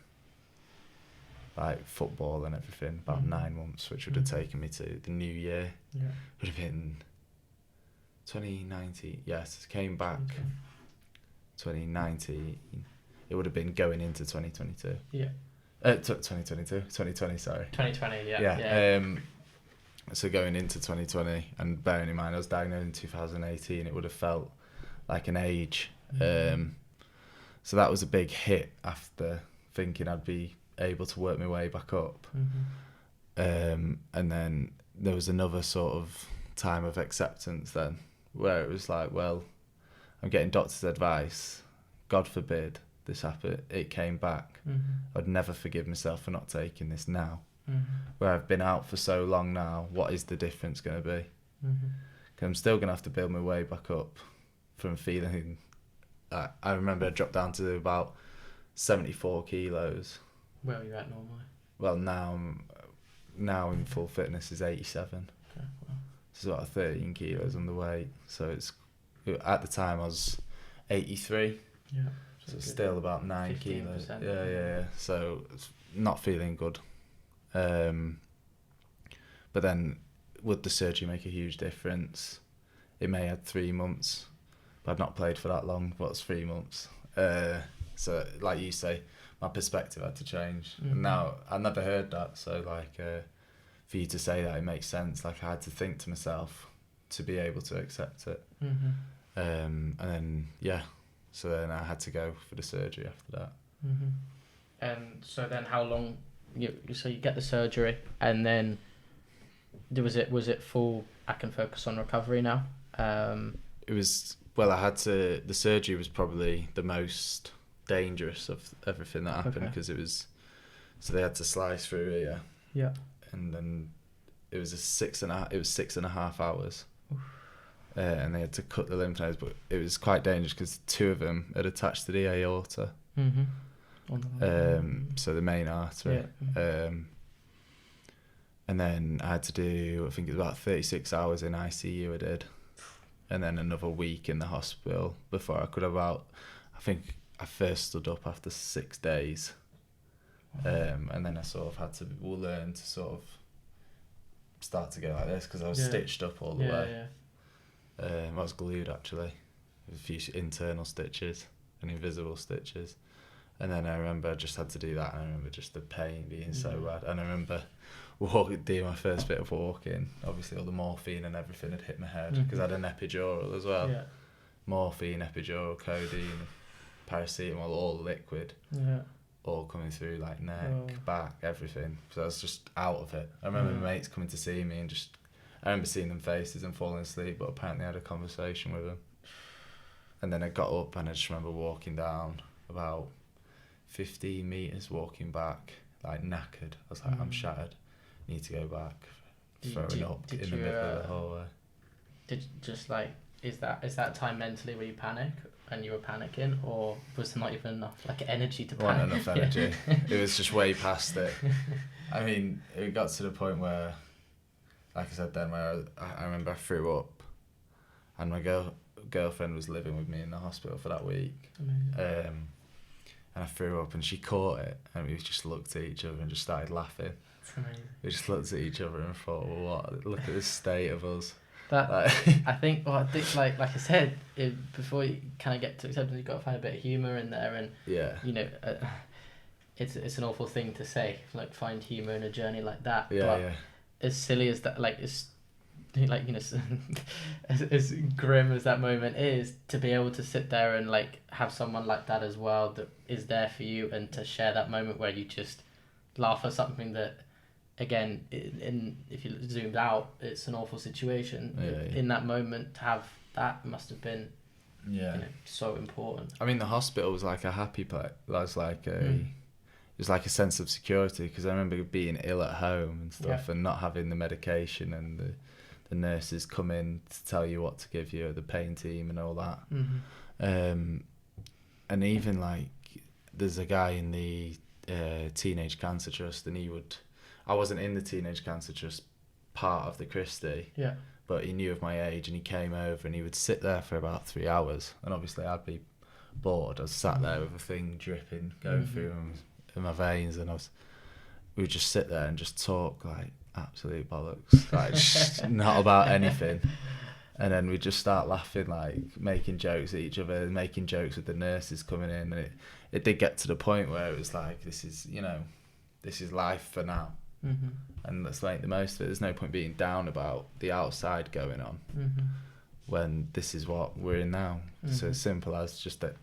like football and everything, about 9 months, which would have taken me to the new year. Would have been 2019. Yes, came back 2019. It would have been going into 2022. 2020, sorry. 2020, yeah. So going into 2020, and bearing in mind I was diagnosed in 2018, it would have felt like an age. So that was a big hit after thinking I'd be able to work my way back up. And then there was another sort of time of acceptance then, where it was like, well, I'm getting doctor's advice. God forbid this happened. It came back. I'd never forgive myself for not taking this now. Where I've been out for so long now, what is the difference going to be? 'Cause I'm still going to have to build my way back up from feeling... I remember I dropped down to about 74 kilos. Where are you at normally? Well, now in full fitness is 87. Okay, well. It's about 13 kilos on the weight. So at the time I was 83. Yeah. So it's still about 9 kilos. Yeah. So it's not feeling good. But then would the surgery make a huge difference? It may have 3 months. But I've not played for that long. What's 3 months? So like you say, my perspective had to change. And now I never heard that. So like for you to say that, it makes sense. Like I had to think to myself to be able to accept it. And then so then I had to go for the surgery after that. And so then how long you get the surgery, and then was it full, I can focus on recovery now? It was, well, the surgery was probably the most dangerous of everything that happened, because it was, so they had to slice through here. Yeah. And then it was 6.5 hours. And they had to cut the lymph nodes, but it was quite dangerous because 2 of them had attached to the aorta. So the main artery. And then I had to do, I think it was about 36 hours in ICU I did. And then another week in the hospital before I could have out. I think I first stood up after 6 days. And then I sort of had to learn to sort of start to go like this, because I was stitched up all the way. I was glued actually, with a few internal stitches and invisible stitches. And then I remember I just had to do that, and I remember just the pain being so bad. And I remember doing my first bit of walking. Obviously all the morphine and everything had hit my head, because I had an epidural as well. Morphine, epidural, codeine, paracetamol, all liquid. All coming through, like neck, back, everything. So I was just out of it. I remember my mates coming to see me, and I remember seeing them faces and falling asleep, but apparently I had a conversation with them. And then I got up, and I just remember walking down about 15 metres, walking back, like knackered. I was like, I'm shattered. Need to go back. Throwing up in the middle of the hallway. Did just like, is that time mentally where you panic and you were panicking, or was there not even enough like energy to panic? Wasn't enough energy. It was just way past it. I mean, it got to the point where, like I said then, where I remember I threw up, and my girlfriend was living with me in the hospital for that week. And I threw up, and she caught it, and we just looked at each other and just started laughing. That's amazing. We just looked at each other and thought, well, look at this state of us. I think like I said, before you kind of get to acceptance, you've got to find a bit of humour in there, and you know, it's an awful thing to say, like find humour in a journey like that. As silly as that, like it's like, you know, as grim as that moment is, to be able to sit there and like have someone like that as well that is there for you, and to share that moment where you just laugh at something that, again, if you zoomed out, it's an awful situation. In that moment, to have that must have been you know, so important. I mean, the hospital was like a happy place. That was like it was like a sense of security, because I remember being ill at home and stuff, and not having the medication, and the nurses come in to tell you what to give you, the pain team and all that. And even like, there's a guy in the Teenage Cancer Trust, and I wasn't in the Teenage Cancer Trust part of the Christie, but he knew of my age, and he came over, and he would sit there for about 3 hours, and obviously I'd be bored. I was sat there with a thing dripping, going through in my veins, and we would just sit there and just talk like absolute bollocks, like just not about anything. And then we'd just start laughing, like making jokes at each other, making jokes with the nurses coming in, and it did get to the point where it was like, this is life for now. And let's make the most of it. There's no point being down about the outside going on. when this is what we're in now. So it's simple as just that.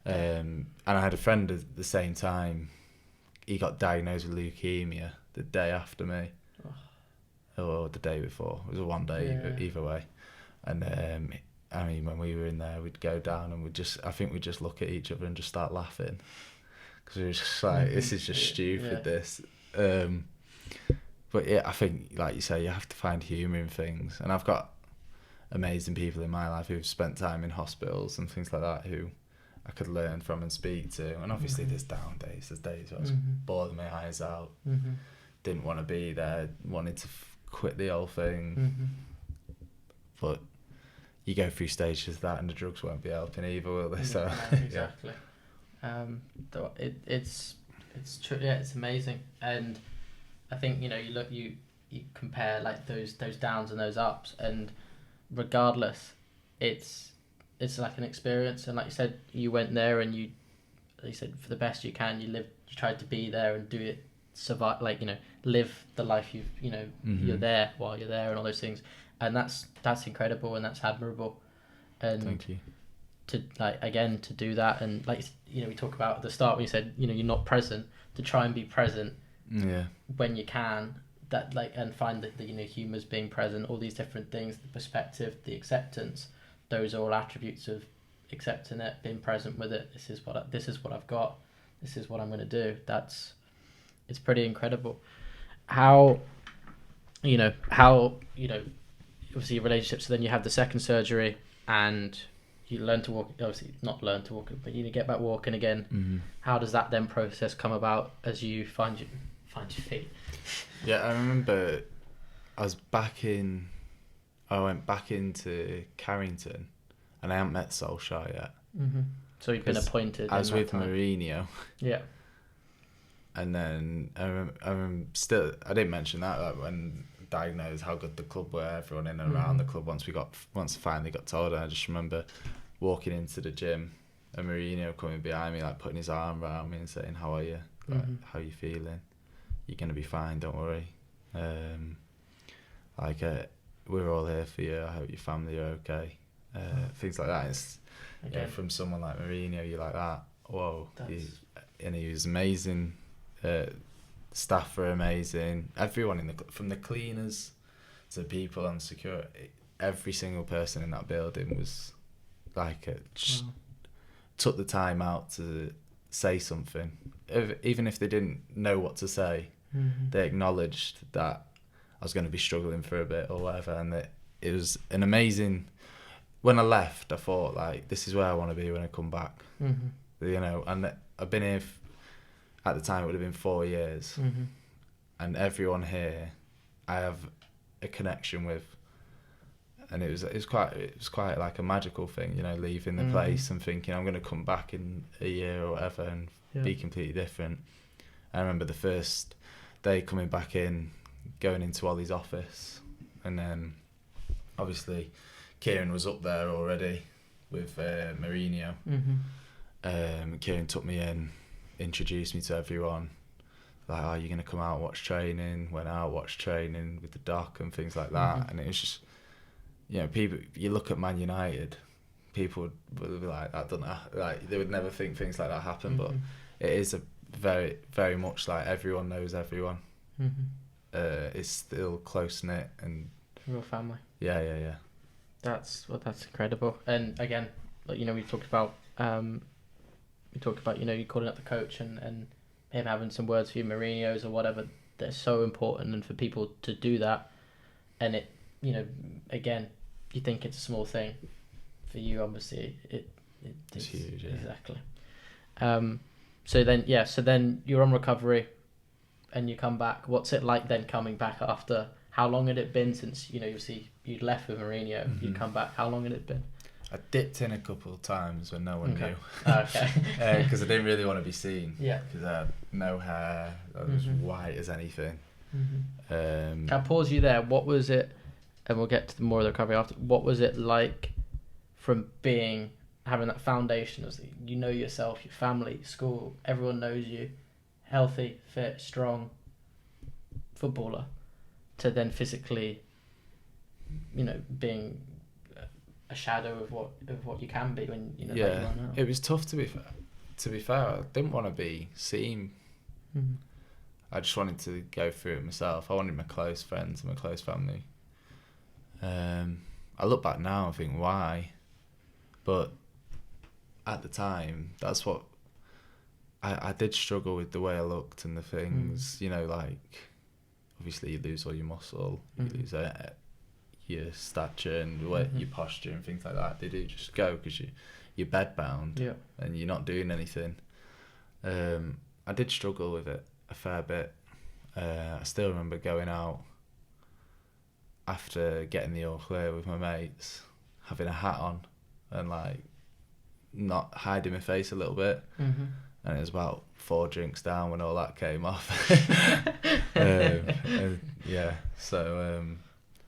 And I had a friend at the same time. He got diagnosed with leukemia the day after me, or the day before. It was a one day either way. And I mean, when we were in there, we'd go down and we'd just look at each other and just start laughing, because we were just like, this is just stupid. This. But yeah, I think, like you say, you have to find humour in things. And I've got amazing people in my life who've spent time in hospitals and things like that who I could learn from and speak to. And obviously there's down days, there's days where I was bored my eyes out, didn't want to be there, wanted to quit the whole thing. But you go through stages of that, and the drugs won't be helping either, will they? So exactly. It's true. Yeah, it's amazing. And I think, you compare like those downs and those ups, and regardless, it's like an experience. And like you said, you went there and you said, for the best you can, you tried to be there and do it, survive, live the life you're there while you're there and all those things. And that's incredible, and that's admirable. And thank you. To to do that, and we talk about at the start when you said you're not present, to try and be present when you can, that and find that the humour's being present, all these different things, the perspective, the acceptance, those are all attributes of accepting it, being present with it. This is what I've got, this is what I'm going to do. It's pretty incredible how obviously your relationship. So then you have the second surgery and you learn to walk, obviously not learn to walk, but you get back walking again. How does that then process come about as you find your feet? Yeah, I remember I went back into Carrington and I hadn't met Solskjaer yet. So you'd been appointed. I was with Mourinho. Yeah. And then I remember still, I didn't mention that when diagnosed, how good the club were, everyone in and around the club once I finally got told. And I just remember walking into the gym and Mourinho coming behind me, like putting his arm around me and saying, how are you? How are you feeling? You're going to be fine, don't worry. We're all here for you. I hope your family are okay. Things like that. It's, from someone like Mourinho, you're like that. Whoa. He was amazing. Staff were amazing. Everyone from the cleaners to people on security, every single person in that building was took the time out to say something, even if they didn't know what to say. They acknowledged that I was going to be struggling for a bit or whatever, and that it was an amazing. When I left, I thought, this is where I want to be when I come back. And I've been here. At the time, it would have been 4 years, and everyone here, I have a connection with, and it was quite like a magical thing, leaving the place and thinking I'm going to come back in a year or whatever and be completely different. I remember the first day coming back in, going into Ollie's office, and then obviously Kieran was up there already with Mourinho. Kieran took me in, introduced me to everyone, you're going to come out and watch training. Went out, watched training with the doc and things like that. And it was just, people, you look at Man United, people would be like, I don't know, they would never think things like that happen, but it is a very, very much like everyone knows everyone. It's still close-knit and real family. Yeah. That's incredible. And again, we talked about you calling up the coach and him having some words for you, Mourinho's or whatever. They're so important, and for people to do that, and it, again, you think it's a small thing. For you, obviously, it's huge. Yeah. Exactly. So then you're on recovery, and you come back. What's it like then coming back after? How long had it been since you'd left with Mourinho? You'd come back. How long had it been? I dipped in a couple of times when no one knew. Okay. Because I didn't really want to be seen. Yeah. Because I had no hair. I was white as anything. Can I pause you there? What was it, and we'll get to more of the recovery after, what was it like from having that foundation of, yourself, your family, school, everyone knows you, healthy, fit, strong footballer, to then physically, being a shadow of what you can be when you know that you Yeah, run out. it was tough to be fair. To be fair, I didn't want to be seen. Mm-hmm. I just wanted to go through it myself. I wanted my close friends and my close family. I look back now and think, why? But at the time, that's what... I did struggle with the way I looked and the things, you know, like, obviously you lose all your muscle, you lose your stature and your posture and things like that. They do just go because you're bedbound and you're not doing anything. I did struggle with it a fair bit. I still remember going out after getting the all clear with my mates, having a hat on and like not hiding my face a little bit. And it was about 4 drinks down when all that came off.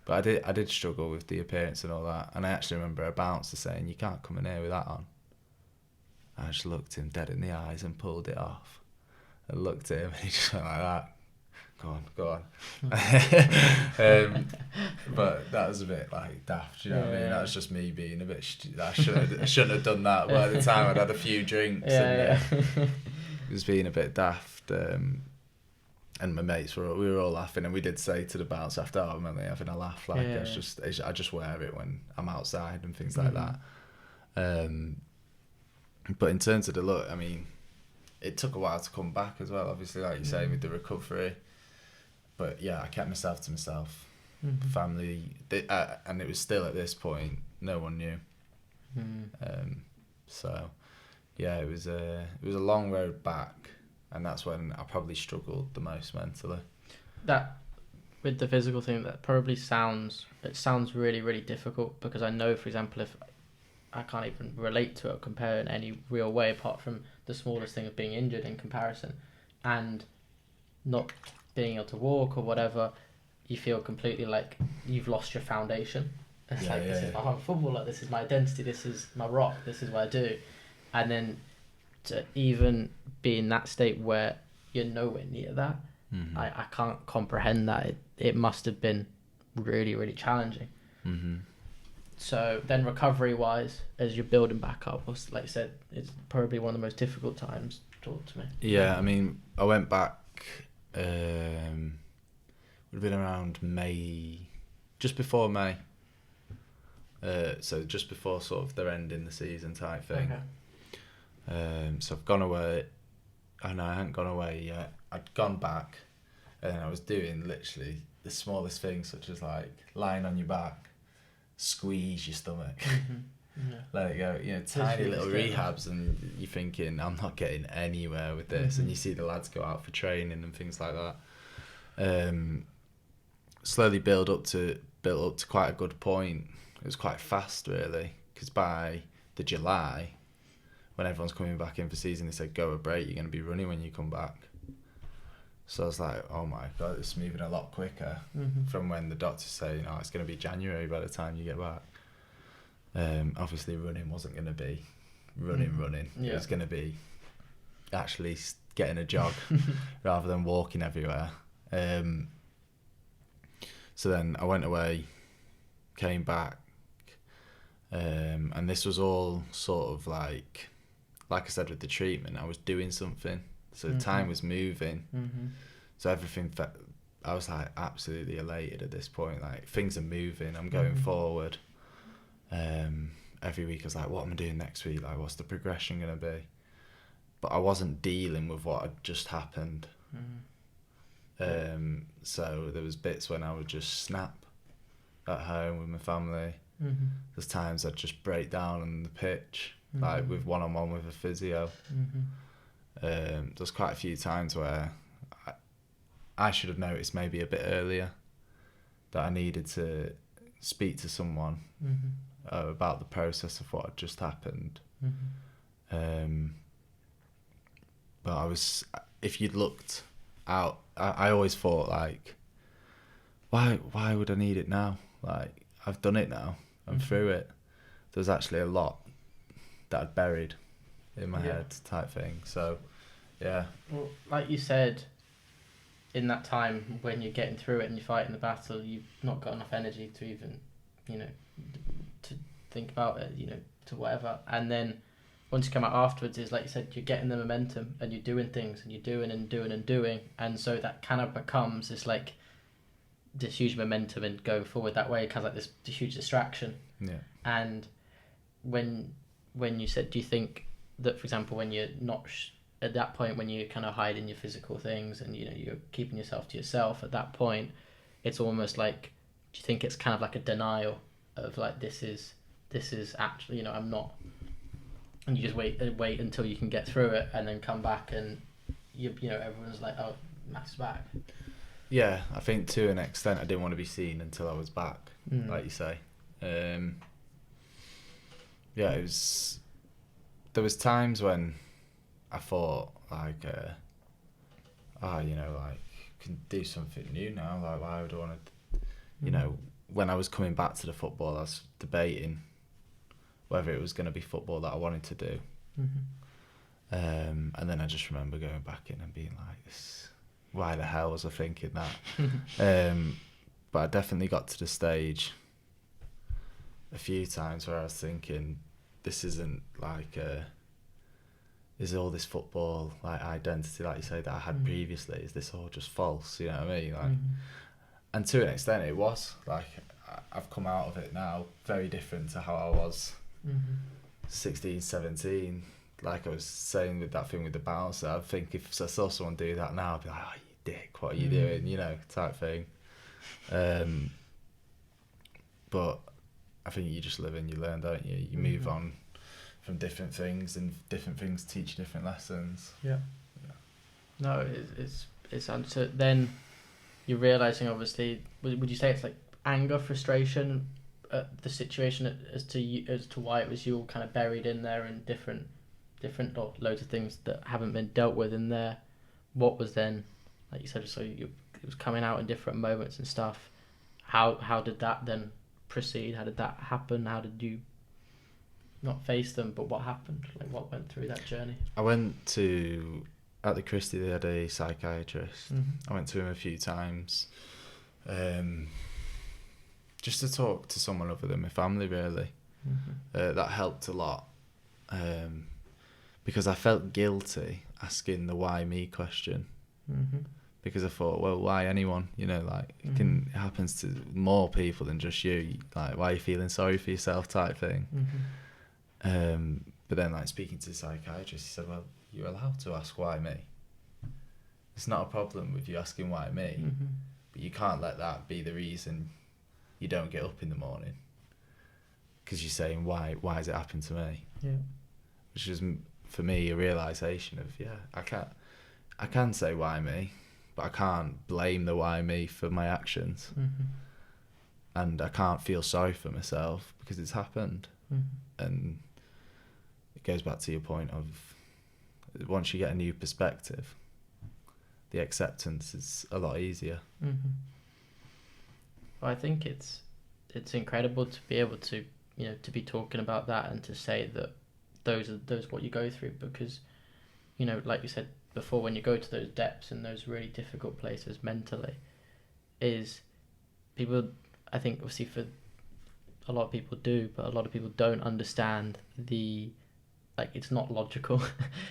But I did struggle with the appearance and all that. And I actually remember a bouncer saying, "You can't come in here with that on." I just looked him dead in the eyes and pulled it off. I looked at him and he just went like that. Go on. But that was a bit like daft, you know what I mean? That was just me being a bit... I shouldn't have done that. But at the time I'd had a few drinks it was being a bit daft. And my mates, we were all laughing, and we did say to the bouncer after, "Oh, I'm only having a laugh. Like, I just wear it when I'm outside and things like that." But in terms of the look, I mean, it took a while to come back as well, obviously, like you say, with the recovery. But yeah, I kept myself to myself. Family, and it was still at this point, no one knew. So yeah, it was a long road back, and that's when I probably struggled the most mentally. That, with the physical thing, that probably sounds really, really difficult, because I know, for example, if I can't even relate to it or compare in any real way apart from the smallest thing of being injured in comparison, and not being able to walk or whatever, you feel completely like you've lost your foundation. It's this is I'm a footballer, this is my identity, this is my rock, this is what I do. And then to even be in that state where you're nowhere near that, I can't comprehend that. It must have been really, really challenging. So then recovery wise, as you're building back up, like you said, it's probably one of the most difficult times. Talk to me. Yeah, I mean, I went back, would have been around May, just before May. So just before sort of they're ending the season type thing. So I've gone away. Oh no, I hadn't gone away yet. I'd gone back, and I was doing literally the smallest things, such as like lying on your back, squeeze your stomach, let it go. You know, tiny little rehabs, and you're thinking, I'm not getting anywhere with this. And you see the lads go out for training and things like that. Slowly built up to quite a good point. It was quite fast, really, because by the July, when everyone's coming back in for season, they said, "Go a break, you're going to be running when you come back." So I was like, oh my God, it's moving a lot quicker from when the doctors say, it's going to be January by the time you get back. Obviously running wasn't going to be running. Yeah. It was going to be actually getting a jog rather than walking everywhere. So then I went away, came back, and this was all sort of like I said with the treatment, I was doing something. So time was moving. So everything, I was like absolutely elated at this point. Like things are moving, I'm going forward. Every week I was like, what am I doing next week? Like, what's the progression going to be? But I wasn't dealing with what had just happened. So there was bits when I would just snap at home with my family. There's times I'd just break down on the pitch, like with one-on-one with a physio. There's quite a few times where I should have noticed maybe a bit earlier that I needed to speak to someone about the process of what had just happened. But if you'd looked out, I always thought like, why would I need it now? Like, I've done it now, I'm through it. There's actually a lot that I'd buried in my head type thing. So yeah, well, like you said, in that time when you're getting through it and you're fighting the battle, you've not got enough energy to even to think about it, to whatever. And then once you come out afterwards, is like you said, you're getting the momentum and you're doing things and you're doing and doing and doing. And so that kind of becomes this huge momentum and going forward that way, kind of like this huge distraction. Yeah. And when you said, do you think that, for example, when you're not at that point, when you're kind of hiding your physical things and you're keeping yourself to yourself, at that point it's almost like, do you think it's kind of like a denial of like, this is actually, I'm not, and you just wait until you can get through it and then come back and everyone's like, oh, Max is back? Yeah, I think to an extent I didn't want to be seen until I was back, like you say. Yeah, there was times when I thought like, can do something new now. Like, why would I want to? When I was coming back to the football, I was debating whether it was going to be football that I wanted to do. And then I just remember going back in and being like, why the hell was I thinking that? But I definitely got to the stage a few times where I was thinking, this isn't like is all this football like identity, like you say, that I had previously, is this all just false? You know what I mean? Like, and to an extent it was. Like, I've come out of it now very different to how I was 16, 17. Like I was saying with that thing with the bouncer, I think if I saw someone do that now, I'd be like, oh, you dick, what are you doing? Type thing. But I think you just live and you learn, don't you? You move on from different things, and different things teach you different lessons. Yeah. No, it's answered. Then you're realising, obviously, would you say it's like anger, frustration at the situation as to why it was you all kind of buried in there, and different or loads of things that haven't been dealt with in there? What was then, like you said, so it was coming out in different moments and stuff. How did that then proceed? How did that happen? How did you not face them, but what happened? Like, what went through that journey? I went to, at the Christie, they had a psychiatrist. I went to him a few times, just to talk to someone other than my family, really. That helped a lot, because I felt guilty asking the why me question. Because I thought, well, why anyone? It happens to more people than just you. Like, why are you feeling sorry for yourself, type thing. But then, like, speaking to the psychiatrist, he said, well, you're allowed to ask why me. It's not a problem with you asking why me, but you can't let that be the reason you don't get up in the morning, because you're saying, why has it happened to me? Which is, for me, a realisation of, I can say why me, but I can't blame the why me for my actions. And I can't feel sorry for myself because it's happened. And it goes back to your point of, once you get a new perspective, the acceptance is a lot easier. Well, I think it's incredible to be able to, to be talking about that and to say that those what you go through, because, like you said before, when you go to those depths and those really difficult places mentally, is people, I think, obviously, for a lot of people do, but a lot of people don't understand it's not logical.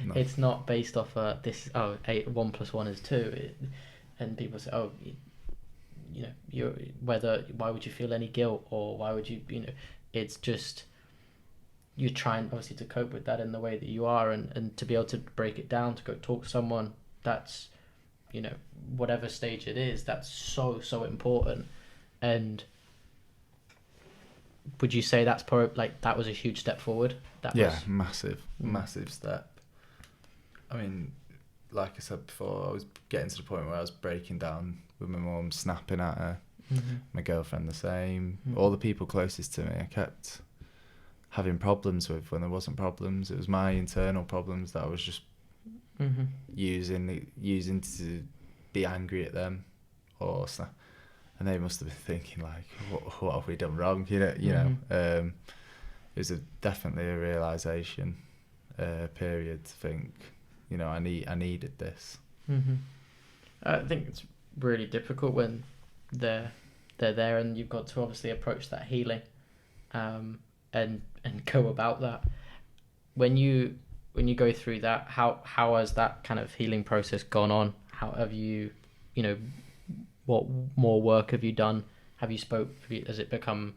No. It's not based off 1 + 1 is 2, and people say, oh, why would you feel any guilt, or why would you, it's just, you're trying obviously to cope with that in the way that you are, and to be able to break it down, to go talk to someone, that's, whatever stage it is, that's so important. And would you say that's probably, that was a huge step forward? Massive step. I mean, like I said before, I was getting to the point where I was breaking down with my mum, snapping at her, my girlfriend the same, all the people closest to me I kept having problems with when there wasn't problems. It was my internal problems that I was just using to be angry at them, or snap. And they must have been thinking, like, what have we done wrong? It was definitely a realisation period to think, I needed this. I think it's really difficult when they're there, and you've got to obviously approach that healing. and go about that. When you go through that, how has that kind of healing process gone on? How have you, what more work have you done? Has it become,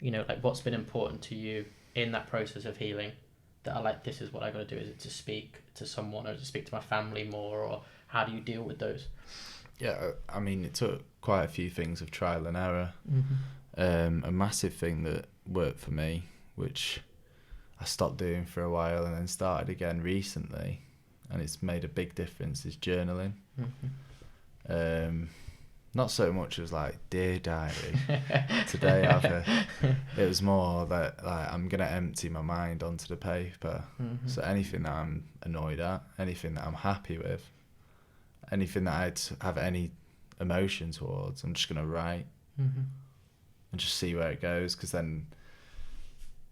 like, what's been important to you in that process of healing that are like, this is what I got to do? Is it to speak to someone, or to speak to my family more, or how do you deal with those? Yeah, I mean, it took quite a few things of trial and error. Mm-hmm. A massive thing that worked for me, which I stopped doing for a while and then started again recently, and it's made a big difference, is journaling. Mm-hmm. Not so much as like, dear diary, today it was more that, like, I'm gonna empty my mind onto the paper. Mm-hmm. So anything that I'm annoyed at, anything that I'm happy with, anything that I'd have any emotion towards, I'm just gonna write. Mm-hmm. And just see where it goes, because then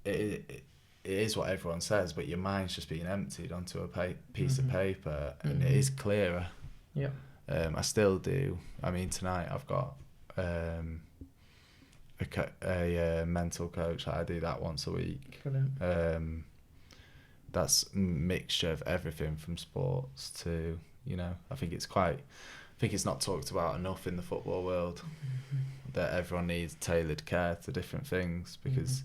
it is what everyone says, but your mind's just being emptied onto a piece of paper, and it is clearer. Yeah. I still do. I mean, tonight I've got a mental coach. I do that once a week. Brilliant. That's a mixture of everything from sports to, I think it's not talked about enough in the football world, that everyone needs tailored care to different things, because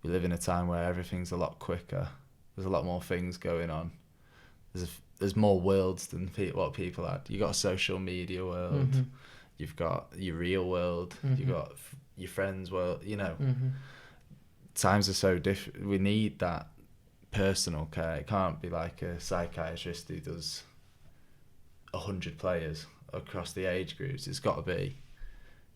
we live in a time where everything's a lot quicker. There's a lot more things going on. There's more worlds than what people had. You got a social media world. Mm-hmm. You've got your real world. Mm-hmm. You've got your friends' world. Mm-hmm. Times are so different. We need that personal care. It can't be like a psychiatrist who does 100 players across the age groups. It's got to be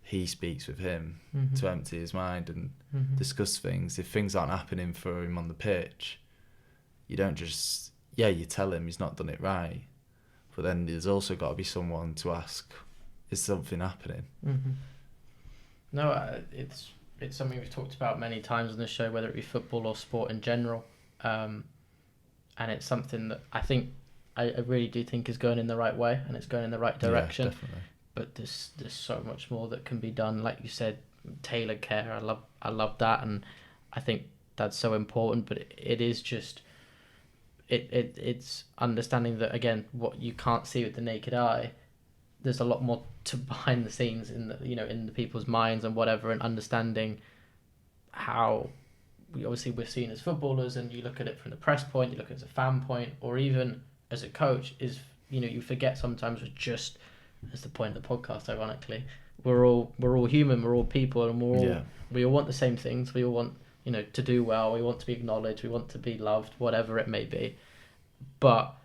he speaks with him to empty his mind and discuss things. If things aren't happening for him on the pitch, you don't just... Yeah, you tell him he's not done it right, but then there's also got to be someone to ask, is something happening? Mm-hmm. No, it's something we've talked about many times on the show, whether it be football or sport in general, and it's something that I think I really do think is going in the right way, and it's going in the right direction. Yeah, definitely. But there's so much more that can be done. Like you said, tailored care. I love that, and I think that's so important. But it is just it's understanding that, again, what you can't see with the naked eye, there's a lot more to behind the scenes in in the people's minds and whatever, and understanding how we're seen as footballers, and you look at it from the press point, you look at it as a fan point, or even as a coach, is you forget sometimes, with just as the point of the podcast, ironically, we're all human, we're all people, and we all want the same things. We all want to do well, we want to be acknowledged, we want to be loved, whatever it may be, but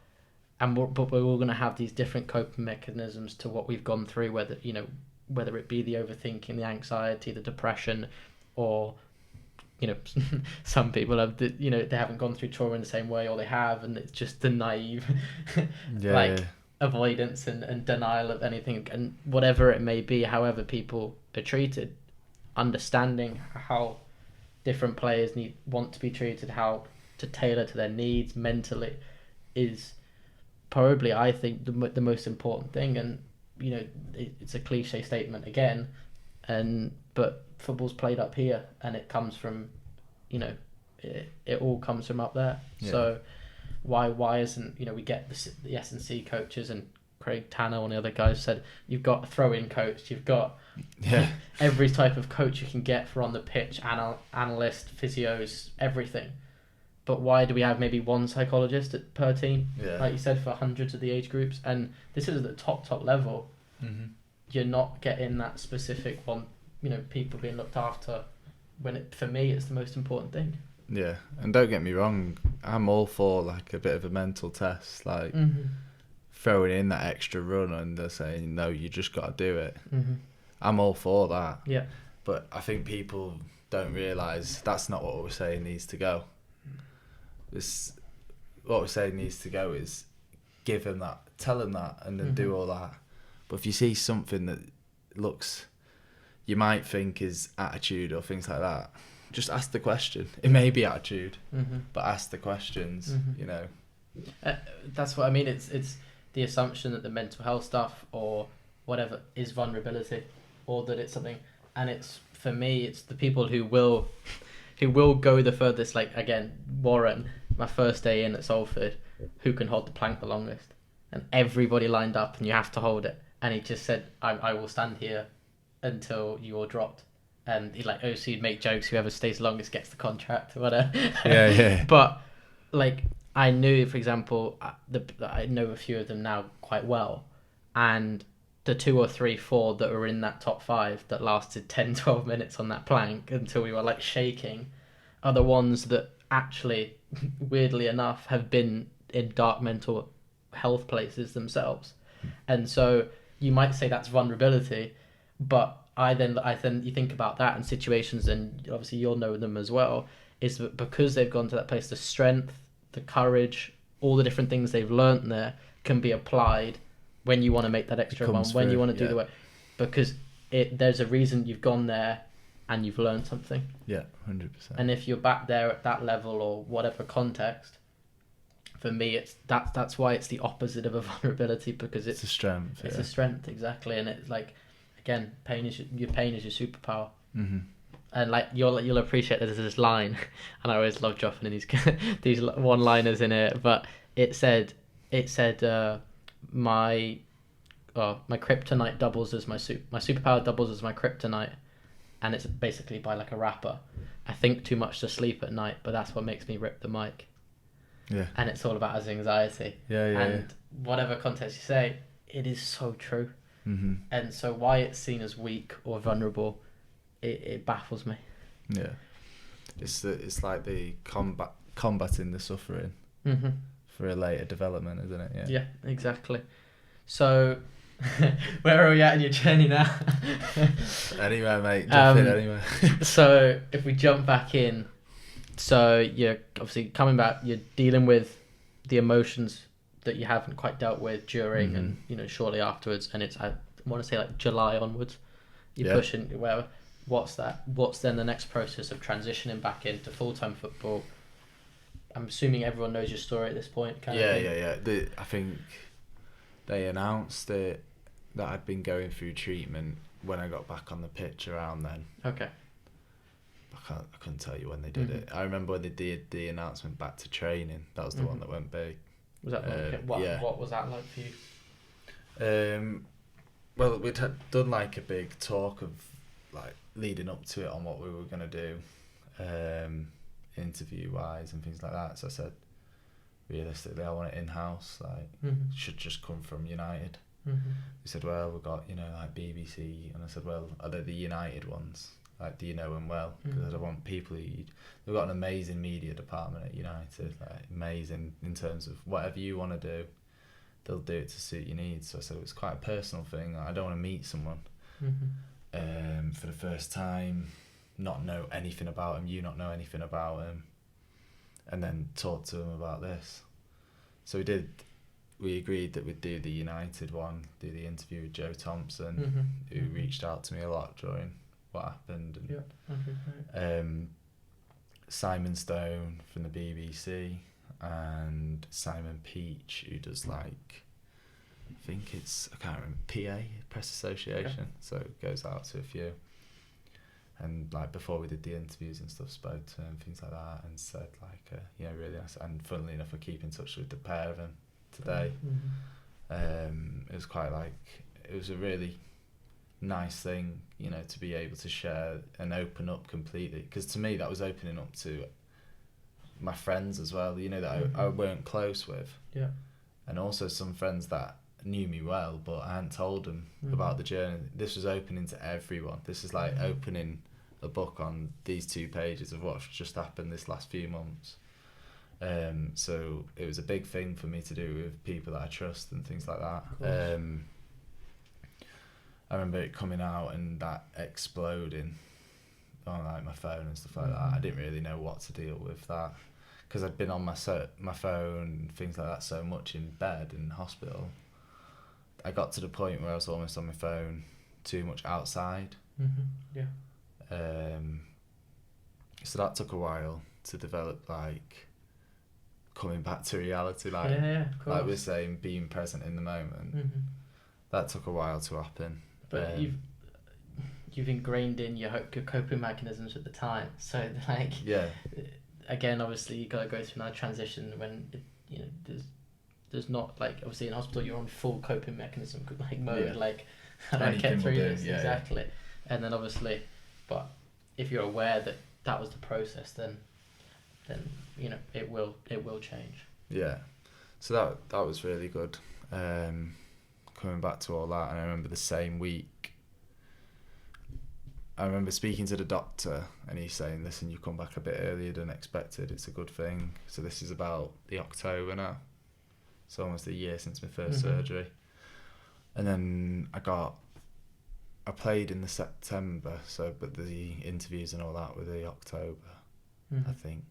we're all going to have these different coping mechanisms to what we've gone through, whether it be the overthinking, the anxiety, the depression, or some people have they haven't gone through trauma in the same way, or they have, and it's just the naive avoidance and denial of anything, and whatever it may be, however people are treated, understanding how different players want to be treated, how to tailor to their needs mentally, is probably, I think, the most important thing. And it's a cliche statement again, but football's played up here, and it comes from it all comes from up there. So why isn't we get the S&C coaches, and Craig Tanner, one of the other guys, said you've got a throw-in coach, you've got every type of coach you can get for on the pitch, analyst, physios, everything. But why do we have maybe one psychologist per team, like you said, for hundreds of the age groups? And this is at the top level. Mm-hmm. You're not getting that specific one, people being looked after, when for me it's the most important thing. Yeah, and don't get me wrong, I'm all for like a bit of a mental test, like throwing in that extra run, and they're saying, no, you just got to do it. Mm-hmm. I'm all for that. Yeah. But I think people don't realise that's not what we're saying needs to go. What we're saying needs to go is give them that, tell them that, and then do all that. But if you see something that looks, you might think is attitude or things like that, just ask the question. It may be attitude, but ask the questions, That's what I mean. It's the assumption that the mental health stuff or whatever is vulnerability, or that it's something, and it's, for me, it's the people who who will go the furthest. Like again, Warren, my first day in at Salford, who can hold the plank the longest, and everybody lined up, and you have to hold it. And he just said, "I will stand here until you are dropped." And he like, so he'd make jokes. Whoever stays longest gets the contract, or whatever. Yeah. But like, I knew, for example, I know a few of them now quite well, and the 2 or 3, 4 that were in that top 5 that lasted 10, 12 minutes on that plank until we were like shaking, are the ones that actually, weirdly enough, have been in dark mental health places themselves. And so you might say that's vulnerability, but I then you think about that in situations, and obviously you'll know them as well, is that because they've gone to that place, the strength, the courage, all the different things they've learnt there can be applied when you want to make that extra one, when you want to do the work, because there's a reason you've gone there and you've learned something. Yeah, 100%. And if you're back there at that level or whatever context, for me, that's why it's the opposite of a vulnerability, because it's a strength. It's a strength, exactly, and it's like, again, pain is your superpower. Mm-hmm. And like you'll appreciate that there's this line, and I always love dropping in these one-liners in it. But it said my kryptonite doubles as my superpower doubles as my kryptonite, and it's basically by like a rapper. I think too much to sleep at night, but that's what makes me rip the mic. Yeah. And it's all about his anxiety. And whatever context you say, it is so true. Mm-hmm. And so why it's seen as weak or vulnerable, it baffles me. Yeah. It's like the combating the suffering for a later development, isn't it? Yeah, exactly. So where are we at in your journey now? Anywhere, mate. Jump in anywhere. So if we jump back in, so you're obviously coming back, you're dealing with the emotions that you haven't quite dealt with during and shortly afterwards, and it's, I want to say like July onwards, you're pushing whatever. What's then the next process of transitioning back into full-time football? I'm assuming everyone knows your story at this point. Yeah. I think they announced it that I'd been going through treatment when I got back on the pitch around then. Okay. I couldn't tell you when they did it. I remember when they did the announcement back to training. That was the one that went big. Was that what was that like for you? Well, we'd done like a big talk of like leading up to it on what we were going to do, interview wise and things like that. So I said, realistically, I want it in-house, like should just come from United. They said, well, we've got like BBC, and I said, well, are they the United ones? Like, do you know them well? Because I want people they've got an amazing media department at United, like amazing in terms of whatever you want to do, they'll do it to suit your needs. So I said it was quite a personal thing. I don't want to meet someone for the first time, not know anything about him, you not know anything about him, and then talk to him about this. So we agreed that we'd do the United one, do the interview with Joe Thompson, who reached out to me a lot during what happened, and Simon Stone from the BBC, and Simon Peach, who does like, I think it's, I can't remember, PA, Press Association, so it goes out to a few. And like before we did the interviews and stuff, spoke to him, things like that, and said like, really nice. And funnily enough, I keep in touch with the pair of them today. It was quite like, it was a really nice thing, to be able to share and open up completely. Because to me, that was opening up to my friends as well, that I weren't close with. Yeah. And also some friends that knew me well, but I hadn't told them about the journey. This was opening to everyone. This is like opening a book on these 2 pages of what's just happened this last few months. So it was a big thing for me to do with people that I trust and things like that. I remember it coming out and that exploding on like my phone and stuff like that. I didn't really know what to deal with that, because I'd been on my phone, things like that, so much in bed in hospital. I got to the point where I was almost on my phone too much outside. So that took a while to develop, like coming back to reality, like like we're saying, being present in the moment. That took a while to happen. But you've ingrained in your coping mechanisms at the time. So like, Yeah. Again, obviously you got to go through another transition when there's not, like, obviously in hospital you're on full coping mechanism like mode, like how do I get through this? Exactly. And then obviously, but if you're aware that that was the process, then it will change. Yeah. So that was really good. Coming back to all that, and I remember the same week, I remember speaking to the doctor, and he's saying, listen, you come back a bit earlier than expected, it's a good thing. So this is about the October now. It's almost a year since my first surgery. And then I played in the September, but the interviews and all that were the October, I think.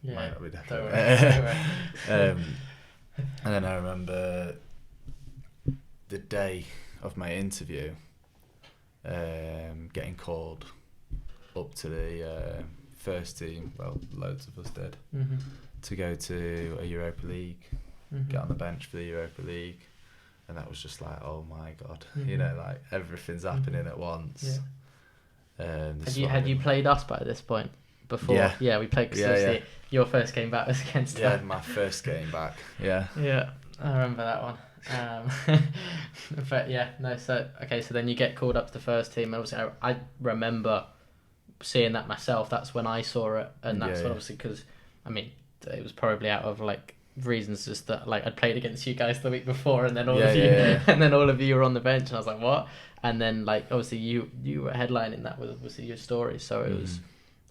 Might not be definitely. And then I remember the day of my interview, getting called up to the first team. Well, loads of us did, to go to a Europa League, get on the bench for the Europa League, and that was just like, oh my god, like everything's happening at once. Had you played us by this point before? Yeah, we played. Cause your first game back was against. My first game back. Yeah, I remember that one. But so then you get called up to the first team, and obviously I remember seeing that myself. That's when I saw it, and that's obviously because it was probably out of like reasons just that like I'd played against you guys the week before, and then all of you were on the bench, and I was like, what? And then like obviously you were headlining that with obviously your story, so it was.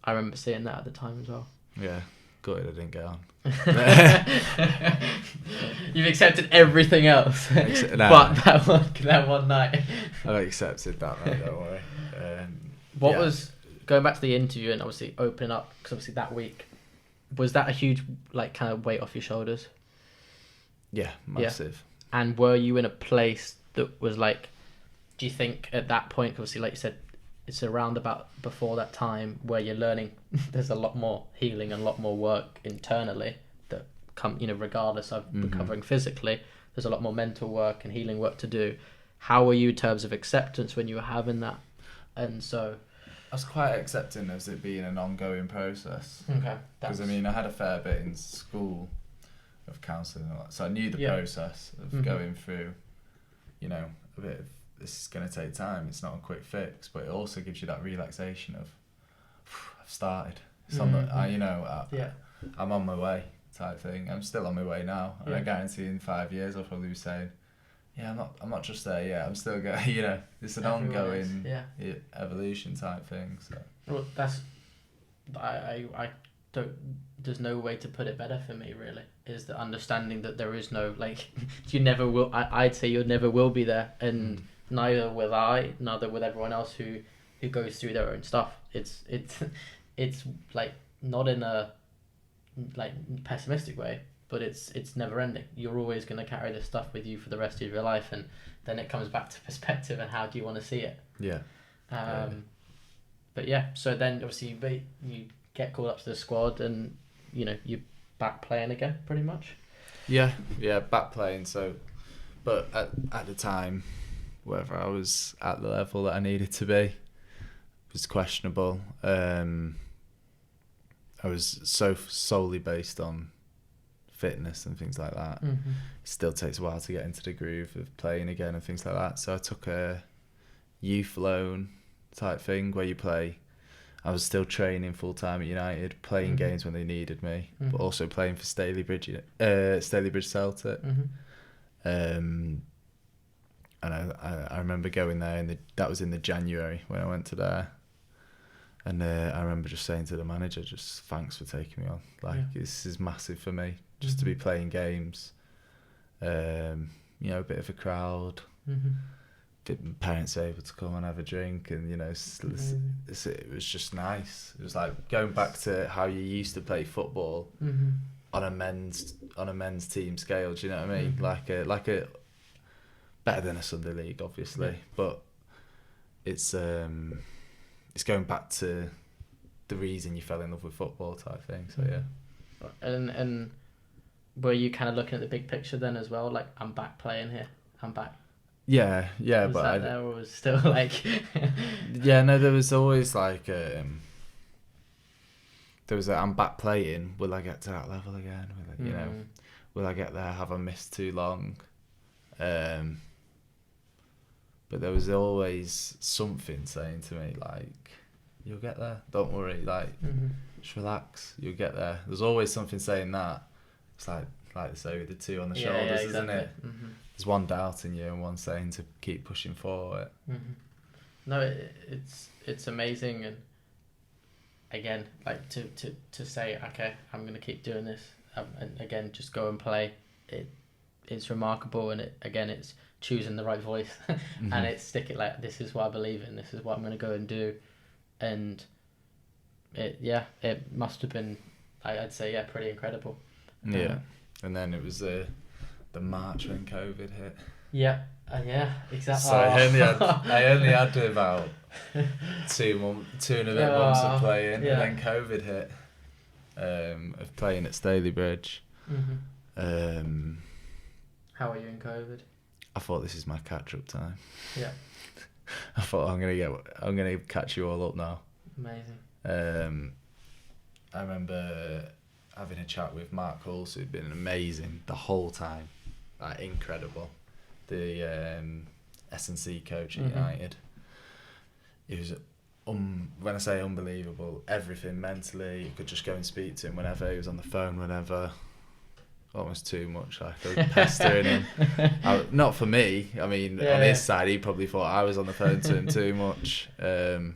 I remember seeing that at the time as well. Yeah, gutted I didn't get on. You've accepted everything else, but that one night. I accepted that, mate, don't worry. What was going back to the interview and obviously opening up, because obviously that week, was that a huge like kind of weight off your shoulders? Yeah, massive. Yeah. And were you in a place that was like, do you think at that point, obviously like you said, it's around about before that time where you're learning there's a lot more healing and a lot more work internally that come, regardless of recovering physically, there's a lot more mental work and healing work to do. How were you in terms of acceptance when you were having that? And so I was quite accepting of it being an ongoing process. Okay. Because I had a fair bit in school of counselling and all that, so I knew the process of going through, a bit of, this is going to take time, it's not a quick fix, but it also gives you that relaxation of, I've started. It's on the, I'm on my way type thing. I'm still on my way now, and I guarantee in 5 years I'll probably be saying, I'm not just there yet, I'm still going, it's an ongoing evolution type thing. So well, that's, I don't, there's no way to put it better for me really, is the understanding that there is no, like, you never will, I'd say you never will be there, and neither will I, neither with everyone else who goes through their own stuff. It's like not in a like pessimistic way, but it's never ending. You're always going to carry this stuff with you for the rest of your life, and then it comes back to perspective and how do you want to see it. But so then obviously you get called up to the squad, and you're back playing again pretty much. Back playing. So but at the time, whether I was at the level that I needed to be was questionable. I was so solely based on fitness and things like that. It still takes a while to get into the groove of playing again and things like that. So I took a youth loan type thing where you play. I was still training full time at United, playing games when they needed me, but also playing for Stalybridge Celtic. And I remember going there, and that was in the January when I went to there. And I remember just saying to the manager, just thanks for taking me on. Like, this is massive for me, just to be playing games. A bit of a crowd. Parents able to come and have a drink, and it was just nice. It was like going back to how you used to play football on a men's team scale. Do you know what I mean? Like a better than a Sunday league, obviously, but it's going back to the reason you fell in love with football type thing. So And were you kind of looking at the big picture then as well? Like, I'm back playing here. I'm back. Yeah, Was but that there, or was still like? yeah, no, there was always like there was I'm back playing. Will I get to that level again? You know, will I get there? Have I missed too long? But there was always something saying to me like, "You'll get there. Don't worry. Like, just relax. You'll get there." There's always something saying that. It's like they say with the two on the shoulders, exactly. isn't it? There's one doubting you and one saying to keep pushing forward. No, it's amazing, and again, like to say, okay, I'm gonna keep doing this, and again, just go and play. It's remarkable, and it's choosing the right voice, and it's sticking like, this is what I believe in. This is what I'm gonna go and do, and it must have been, I'd say, pretty incredible. Yeah, and then it was the March when COVID hit. Yeah, exactly. So I only had about 2 and a bit months of playing, and then COVID hit. Of playing at Staley Bridge. How are you in COVID? I thought, this is my catch-up time. Yeah. I thought I'm gonna catch you all up now. Amazing. I remember having a chat with Mark Hulse, who'd been amazing the whole time, like incredible. The S&C coach at United. It was when I say unbelievable, everything mentally. You could just go and speak to him whenever. He was on the phone whenever. Almost too much. Like, I was pestering him. Not for me. I mean, on his side, he probably thought I was on the phone to him too much. And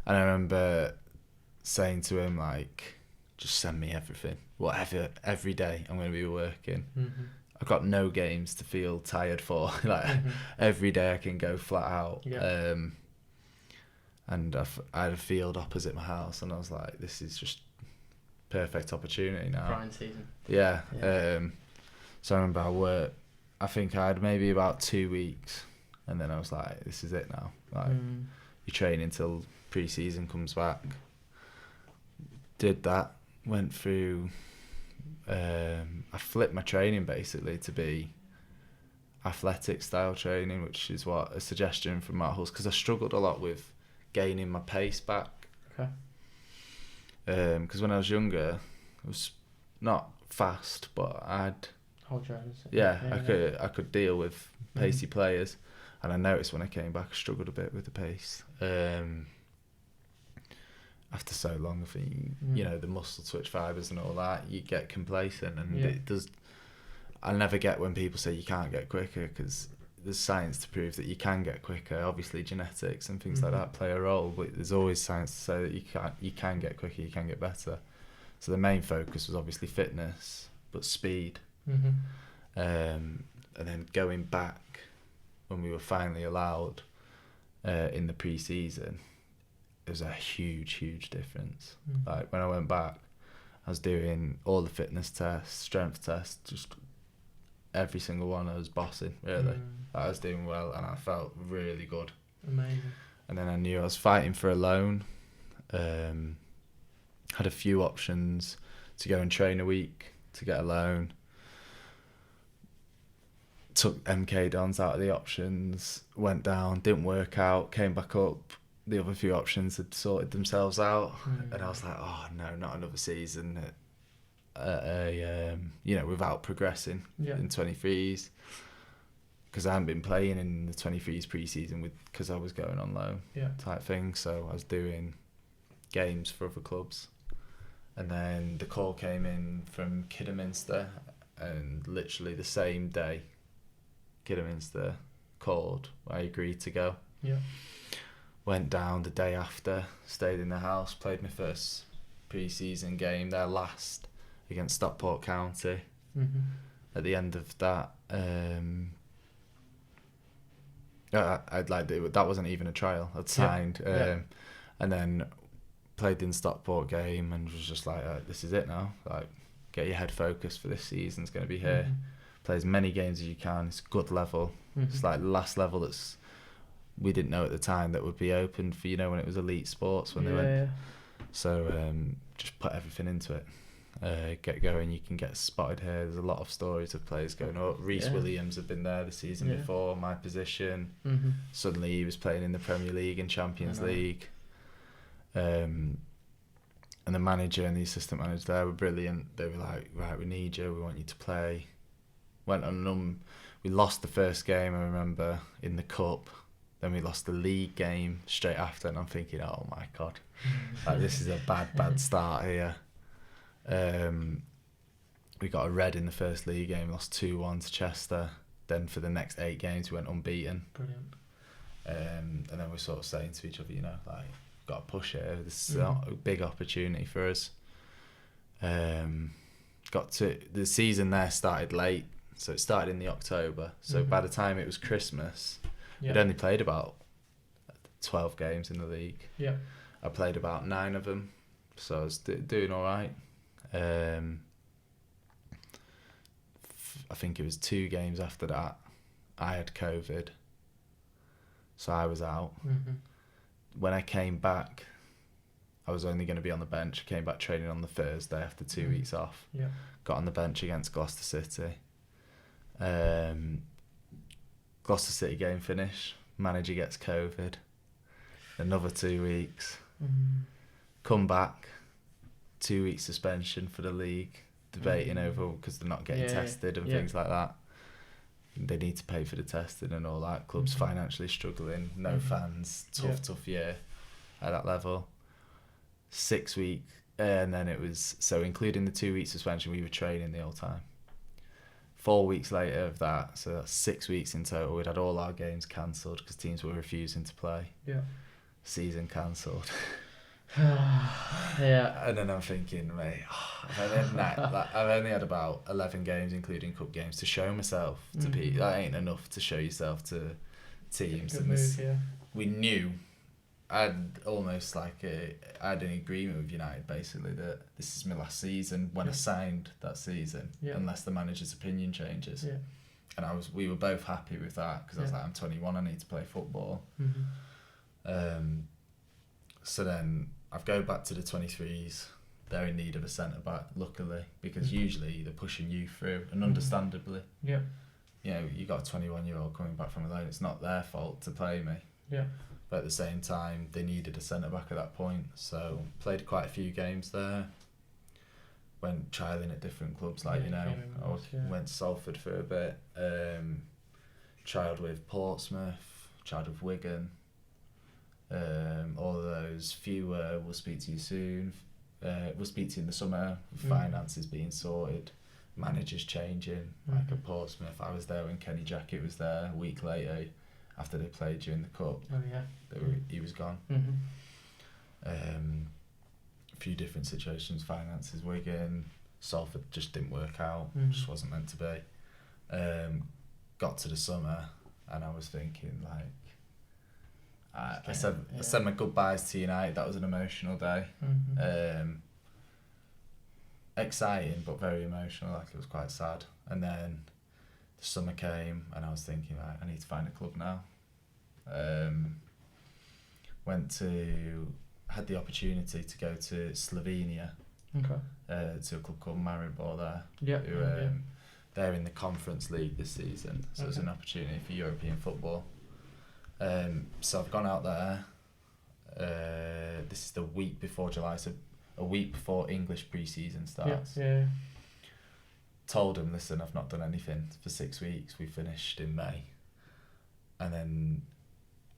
I remember saying to him, like, just send me everything, whatever. Every day I'm going to be working. I've got no games to feel tired for. Like, every day I can go flat out. And I had a field opposite my house, and I was like, this is just perfect opportunity now. Grind season. Yeah. So I remember I think I had maybe about 2 weeks, and then I was like, this is it now. Like, you train until pre-season comes back. Did that, went through, I flipped my training basically to be athletic style training, which is what a suggestion from Matt Hulse, because I struggled a lot with gaining my pace back. Okay. Because when I was younger, I was not fast, but I'd I could deal with pacey players, and I noticed when I came back I struggled a bit with the pace. After so long, I think the muscle twitch fibres and all that, you get complacent, and it does. I never get when people say you can't get quicker, because there's science to prove that you can get quicker. Obviously, genetics and things like that play a role, but there's always science to say that you can get quicker, you can get better. So the main focus was obviously fitness, but speed. And then going back when we were finally allowed in the pre-season, it was a huge difference. Like, when I went back, I was doing all the fitness tests, strength tests, just every single one. I was bossing, really. I was doing well, and I felt really good. Amazing. And then I knew I was fighting for a loan. Had a few options to go and train a week to get a loan. Took MK Dons out of the options, went down, didn't work out, came back up. The other few options had sorted themselves out, and I was like, oh no, not another season without progressing in 23s, because I hadn't been playing in the 23s pre-season because I was going on loan type thing. So I was doing games for other clubs, and then the call came in from Kidderminster, and literally the same day Kidderminster called, I agreed to go. Went down the day after, stayed in the house, played my first pre-season game, their last, against Stockport County. At the end of that, that wasn't even a trial. I'd signed, and then played in Stockport game, and was just like, this is it now. Like, get your head focused for this season. It's going to be here. Play as many games as you can. It's good level. It's like the last level we didn't know at the time that would be open for, when it was elite sports when they went. So just put everything into it. get going, you can get spotted here. There's a lot of stories of players going up. Reece Williams had been there the season before, my position. Suddenly he was playing in the Premier League and Champions League. And the manager and the assistant manager there were brilliant. They were like, right, we need you, we want you to play. Went on we lost the first game, I remember, in the cup. Then we lost the league game straight after, and I'm thinking, oh my God, like this is a bad start here. We got a red in the first league game, lost 2-1 to Chester. Then for the next 8 games, we went unbeaten. Brilliant. And then we're sort of saying to each other, you know, like, got to push it. This is a big opportunity for us. Got to the season there started late, so it started in the October. So by the time it was Christmas, we'd only played about 12 games in the league. Yeah, I played about 9 of them, so I was doing all right. I think it was 2 games after that, I had COVID, so I was out. When I came back, I was only going to be on the bench. I came back training on the Thursday after 2 weeks off. Yeah. Got on the bench against Gloucester City. Gloucester City game finish. Manager gets COVID. Another 2 weeks. Come back. 2 week suspension for the league. Debating over because they're not getting tested and things like that. They need to pay for the testing and all that. Clubs financially struggling. No fans. Tough year at that level. 6 week, and then it was, so including the 2 week suspension, we were training the whole time. 4 weeks later of that, so that's 6 weeks in total, we'd had all our games cancelled because teams were refusing to play. Season cancelled. And then I'm thinking, mate, I've only had about 11 games, including cup games, to show myself to people. That ain't enough to show yourself to teams. Good move, we knew, I'd almost like I had an agreement with United basically that this is my last season when I signed that season, unless the manager's opinion changes. And we were both happy with that because I was like, I'm 21, I need to play football. So then I've go back to the 23s. They're in need of a centre back, luckily, because usually they're pushing you through, and understandably. You know, you got a 21-year-old coming back from a loan. It's not their fault to play me. But at the same time, they needed a centre-back at that point. So played quite a few games there. Went trialling at different clubs, like, went to Salford for a bit. Trialled with Portsmouth, trialled with Wigan. All of those. Few we'll speak to you soon. We'll speak to you in the summer. Finances being sorted. Managers changing. Like at Portsmouth, I was there when Kenny Jackett was there. A week later, after they played during the cup, he was gone. A few different situations, finances, Wigan, Salford just didn't work out, just wasn't meant to be. Got to the summer and I was thinking, like, I said my goodbyes to United. That was an emotional day. Exciting but very emotional, like it was quite sad. And then the summer came and I was thinking, right, I need to find a club now. Had the opportunity to go to Slovenia, to a club called Maribor there. They're in the Conference League this season, so it's an opportunity for European football. So I've gone out there. This is the week before July, so a week before English pre-season starts. Told him, listen, I've not done anything for 6 weeks. We finished in May. And then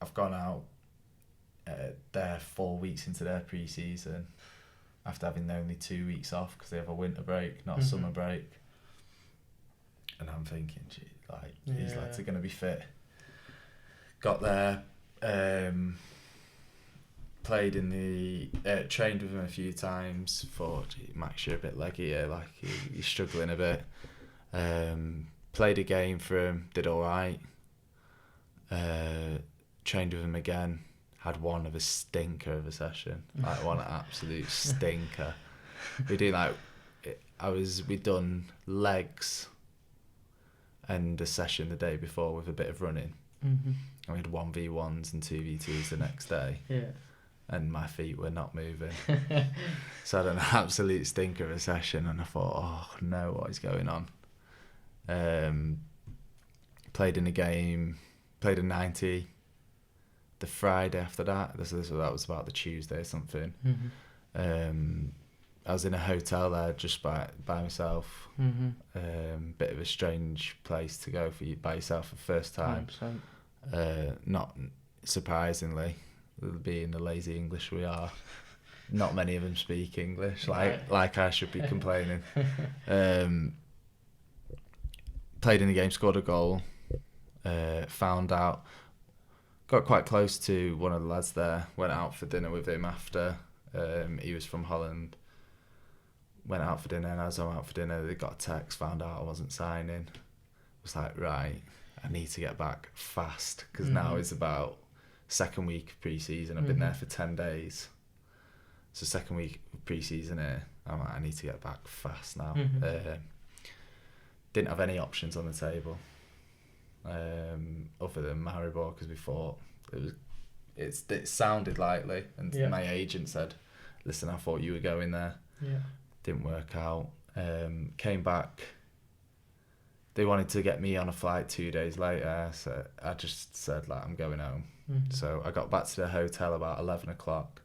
I've gone out there 4 weeks into their pre-season after having only 2 weeks off because they have a winter break, not a summer break. And I'm thinking, gee, like, these lads are going to be fit. Got there, played in the, trained with him a few times, thought, gee, Max, you're a bit leggy here, like you're struggling a bit. Played a game for him, did alright. Trained with him again, had one of a stinker of a session, like one absolute stinker. We'd done legs and a session the day before with a bit of running. And we had 1v1s and 2v2s the next day. and my feet were not moving. So I had an absolute stinker of a session, and I thought, oh no, what is going on? Played in a game, played a 90 the Friday after that. That was about the Tuesday or something. I was in a hotel there just by myself. Bit of a strange place to go by yourself for the first time. 100%. Not surprisingly, being the lazy English we are, not many of them speak English, like I should be complaining. Played in the game, scored a goal, found out, got quite close to one of the lads there, went out for dinner with him after. He was from Holland. Went out for dinner, and as I went out for dinner, they got a text, found out I wasn't signing. Was like, right, I need to get back fast, because now it's about second week of pre-season. I've been there for 10 days. So second week of pre-season here, I'm like, I need to get back fast now. Didn't have any options on the table other than Maribor, because we thought it sounded likely, and my agent said, listen, I thought you were going there. Didn't work out. Came back. They wanted to get me on a flight 2 days later, so I just said, like, I'm going home. So I got back to the hotel about 11 o'clock.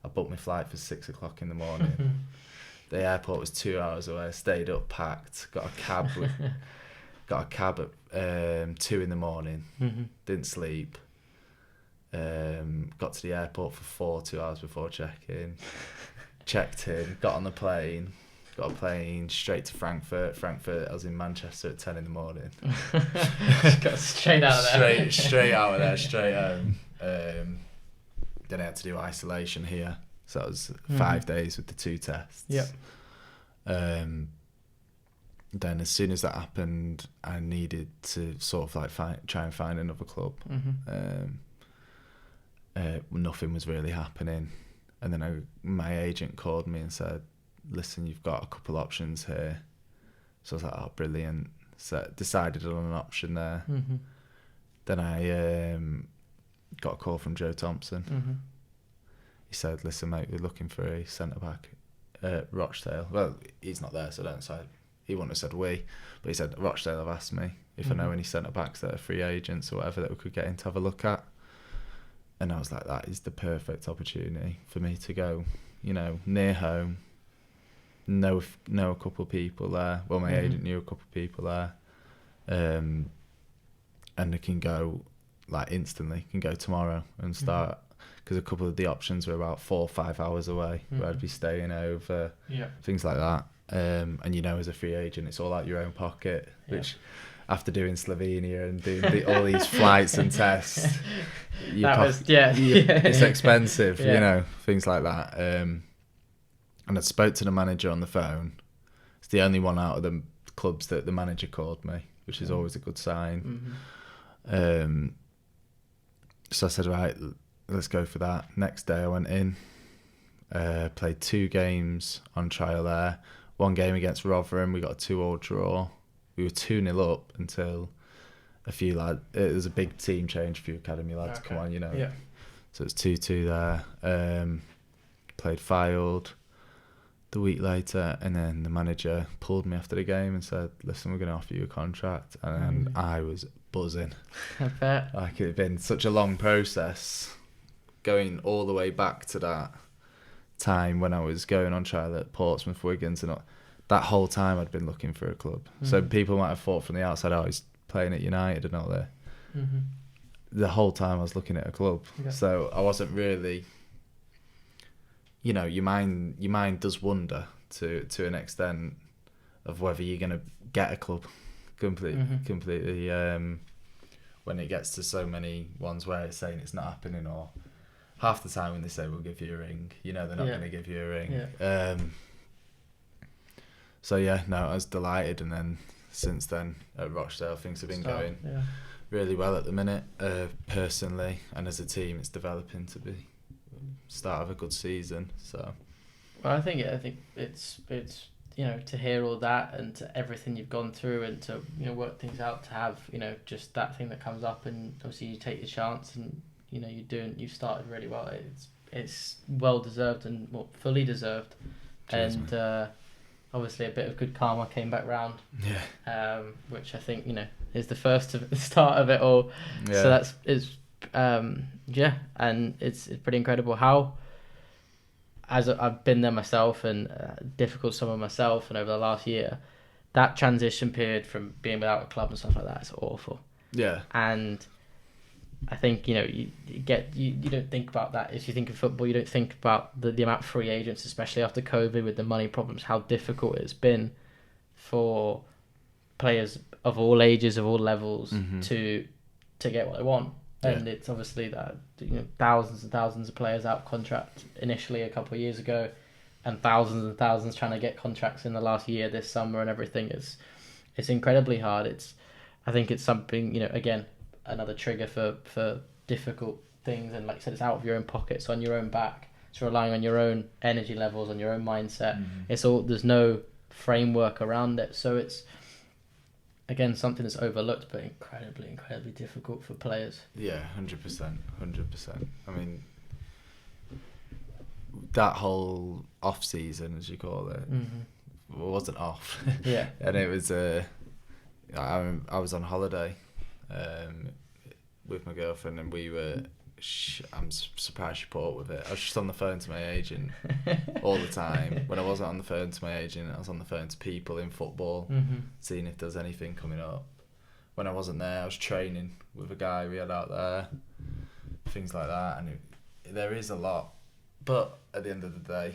I booked my flight for 6 o'clock in the morning. The airport was 2 hours away. I stayed up, packed, got a cab at 2 in the morning. Didn't sleep. Got to the airport for 2 hours before check-in. Checked in, got on the plane, got a plane straight to Frankfurt. I was in Manchester at 10 in the morning. Got straight out of there. Straight out of there, straight home. Then I had to do isolation here. So that was 5 days with the 2 tests. Then as soon as that happened, I needed to sort of like try and find another club. Nothing was really happening. And then my agent called me and said, listen, you've got a couple options here. So I was like, oh, brilliant. So decided on an option there. Then I got a call from Joe Thompson. He said, listen, mate, we're looking for a centre-back at Rochdale. Well, he's not there, so he wouldn't have said we. But he said, Rochdale have asked me if I know any centre-backs that are free agents or whatever that we could get in to have a look at. And I was like, that is the perfect opportunity for me to go, near home, know a couple of people there. Well, my agent knew a couple of people there. And I can go, like, instantly, can go tomorrow and start. Because a couple of the options were about 4 or 5 hours away, where I'd be staying over, things like that. And as a free agent, it's all out your own pocket, which... After doing Slovenia and doing all these flights and tests, it's expensive, things like that. And I spoke to the manager on the phone. It's the only one out of the clubs that the manager called me, which is always a good sign. So I said, right, let's go for that. Next day I went in, played 2 games on trial there. 1 game against Rotherham, we got a 2-2 draw. We were 2-0 up until a few lads. It was a big team change, a few academy lads come on, So it's 2-2 there. Played Fylde the week later, and then the manager pulled me after the game and said, listen, we're going to offer you a contract. And I was buzzing. I bet. Like, it had been such a long process, going all the way back to that time when I was going on trial at Portsmouth, Wiggins, and all. That whole time I'd been looking for a club. So people might have thought from the outside, oh, he's playing at United and all that. The whole time I was looking at a club. So I wasn't really, your mind does wander to an extent of whether you're going to get a club completely when it gets to so many ones where it's saying it's not happening, or half the time when they say we'll give you a ring, they're not going to give you a ring. So I was delighted, and then since then at Rochdale things have been going really well at the minute, personally, and as a team it's developing to be start of a good season. So well, I think it's to hear all that and to everything you've gone through and to work things out, to have just that thing that comes up, and obviously you take your chance, and you've started really well. it's well deserved and fully deserved. Cheers, And obviously a bit of good karma came back round. Yeah. Which I think is the first of the start of it all. Yeah. So and it's pretty incredible how, as I've been there myself and difficult summer myself, and over the last year, that transition period from being without a club and stuff like that is awful. Yeah. And I think you don't think about that. If you think of football, you don't think about the amount of free agents, especially after COVID with the money problems, how difficult it's been for players of all ages, of all levels, to get what they want. And it's obviously that thousands and thousands of players out of contract initially a couple of years ago, and thousands trying to get contracts in the last year, this summer, and everything. It's incredibly hard. I think it's something, again, another trigger for difficult things, and like I said, it's out of your own pocket, it's on your own back, it's relying on your own energy levels, on your own mindset. It's all, there's no framework around it, so it's again something that's overlooked but incredibly difficult for players. 100%. I mean, that whole off season, as you call it, wasn't off. Yeah. And it was I was on holiday with my girlfriend, and we were I'm surprised she put up with it. I was just on the phone to my agent all the time. When I wasn't on the phone to my agent, I was on the phone to people in football, seeing if there's anything coming up. When I wasn't there, I was training with a guy we had out there, things like that. And there is a lot, but at the end of the day,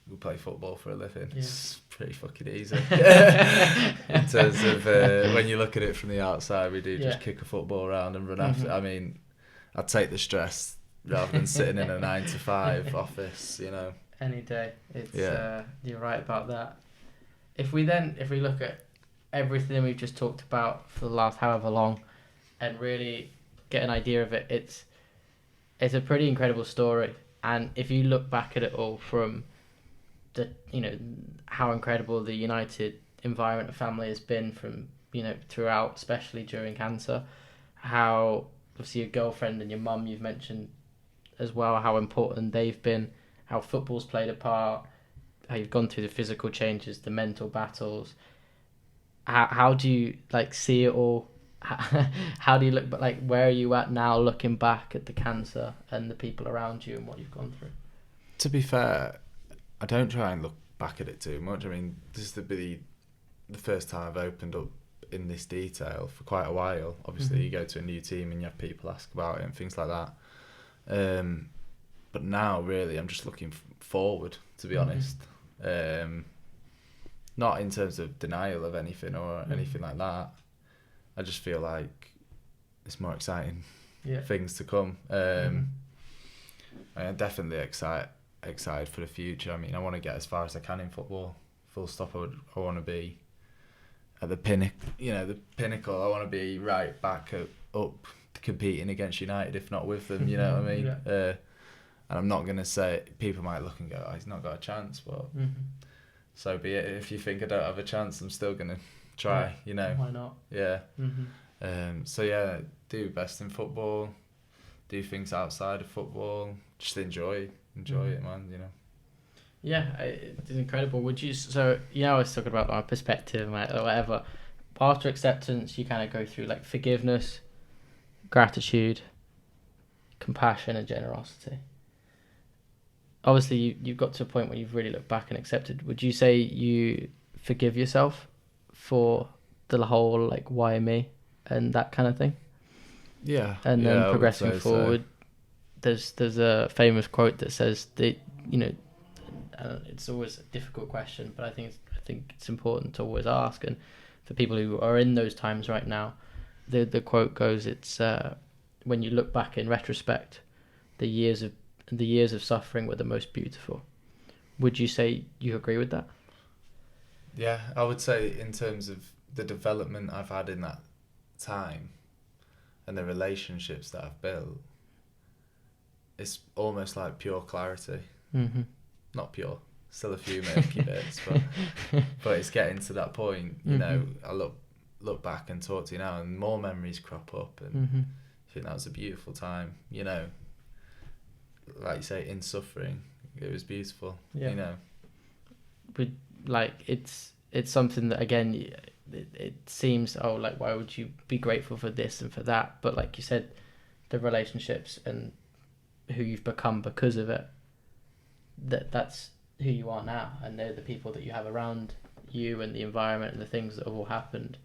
we play football for a living. Yeah. It's pretty fucking easy. In terms of when you look at it from the outside, we do just kick a football around and run after. I mean, I'd take the stress rather than sitting in a 9-to-5 office, Any day. It's you're right about that. If we look at everything we've just talked about for the last however long, and really get an idea of it, it's a pretty incredible story. And if you look back at it all from the how incredible the United environment and family has been from throughout, especially during cancer, how obviously your girlfriend and your mum you've mentioned as well, how important they've been, how football's played a part, how you've gone through the physical changes, the mental battles. How do you see it all? How do you look, but where are you at now looking back at the cancer and the people around you and what you've gone through? To be fair, I don't try and look back at it too much. I mean, this is the first time I've opened up in this detail for quite a while. Obviously, you go to a new team and you have people ask about it and things like that. But now, really, I'm just looking forward, to be honest. Not in terms of denial of anything or anything like that. I just feel like it's more exciting things to come. I'm definitely excited for the future. I mean, I want to get as far as I can in football. Full stop. I want to be at the pinnacle. I want to be right back up competing against United, if not with them. You know what I mean? And I'm not gonna say, people might look and go, "Oh, he's not got a chance," but so be it. If you think I don't have a chance, I'm still gonna try. Why not? Yeah. Do best in football. Do things outside of football. Just enjoy it, man. Yeah, it's incredible. Would you? So I was talking about my perspective, or whatever. After acceptance, you kind of go through forgiveness, gratitude, compassion, and generosity. Obviously, you've got to a point where you've really looked back and accepted. Would you say you forgive yourself for the whole why me and that kind of thing? Yeah. And then progressing forward, there's a famous quote that says that it's always a difficult question, but I think it's important to always ask. And for people who are in those times right now, the quote goes, it's when you look back in retrospect, the years of suffering were the most beautiful. Would you say you agree with that? Yeah, I would say in terms of the development I've had in that time and the relationships that I've built, it's almost like pure clarity. Not pure, still a few murky bits, but it's getting to that point. I look back and talk to you now, and more memories crop up, and I think that was a beautiful time. like you say, in suffering, it was beautiful. Yeah. You know. But like it's something that again, it seems, oh, like why would you be grateful for this and for that? But like you said, the relationships and who you've become because of it, that's who you are now, and they're the people that you have around you and the environment and the things that have all happened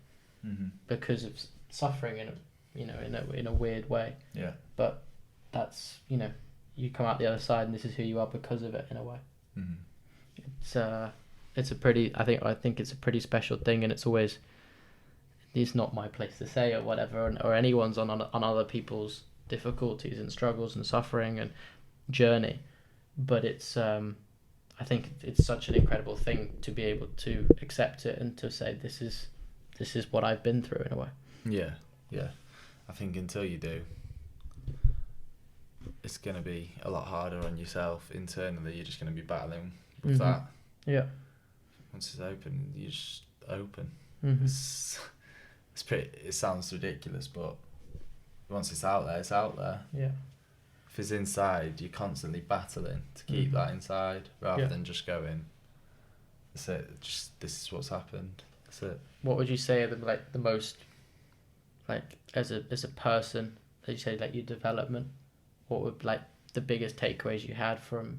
because of suffering in a weird way. Yeah. But that's, you come out the other side and this is who you are because of it in a way. It's a pretty, I think it's a pretty special thing, and it's not my place to say or whatever, or anyone's on other people's difficulties and struggles and suffering and journey, but it's I think it's such an incredible thing to be able to accept it and to say this is what I've been through in a way. Yeah. I think until you do, it's going to be a lot harder on yourself internally. You're just going to be battling with that. Yeah. Once it's open, you're just open. Mm-hmm. It's pretty. It sounds ridiculous, but once it's out there, it's out there. Yeah. If it's inside, you're constantly battling to keep that inside, rather than just going, that's it. Just this is what's happened. That's it. What would you say are the most, as a person, as you say, like your development? What would the biggest takeaways you had from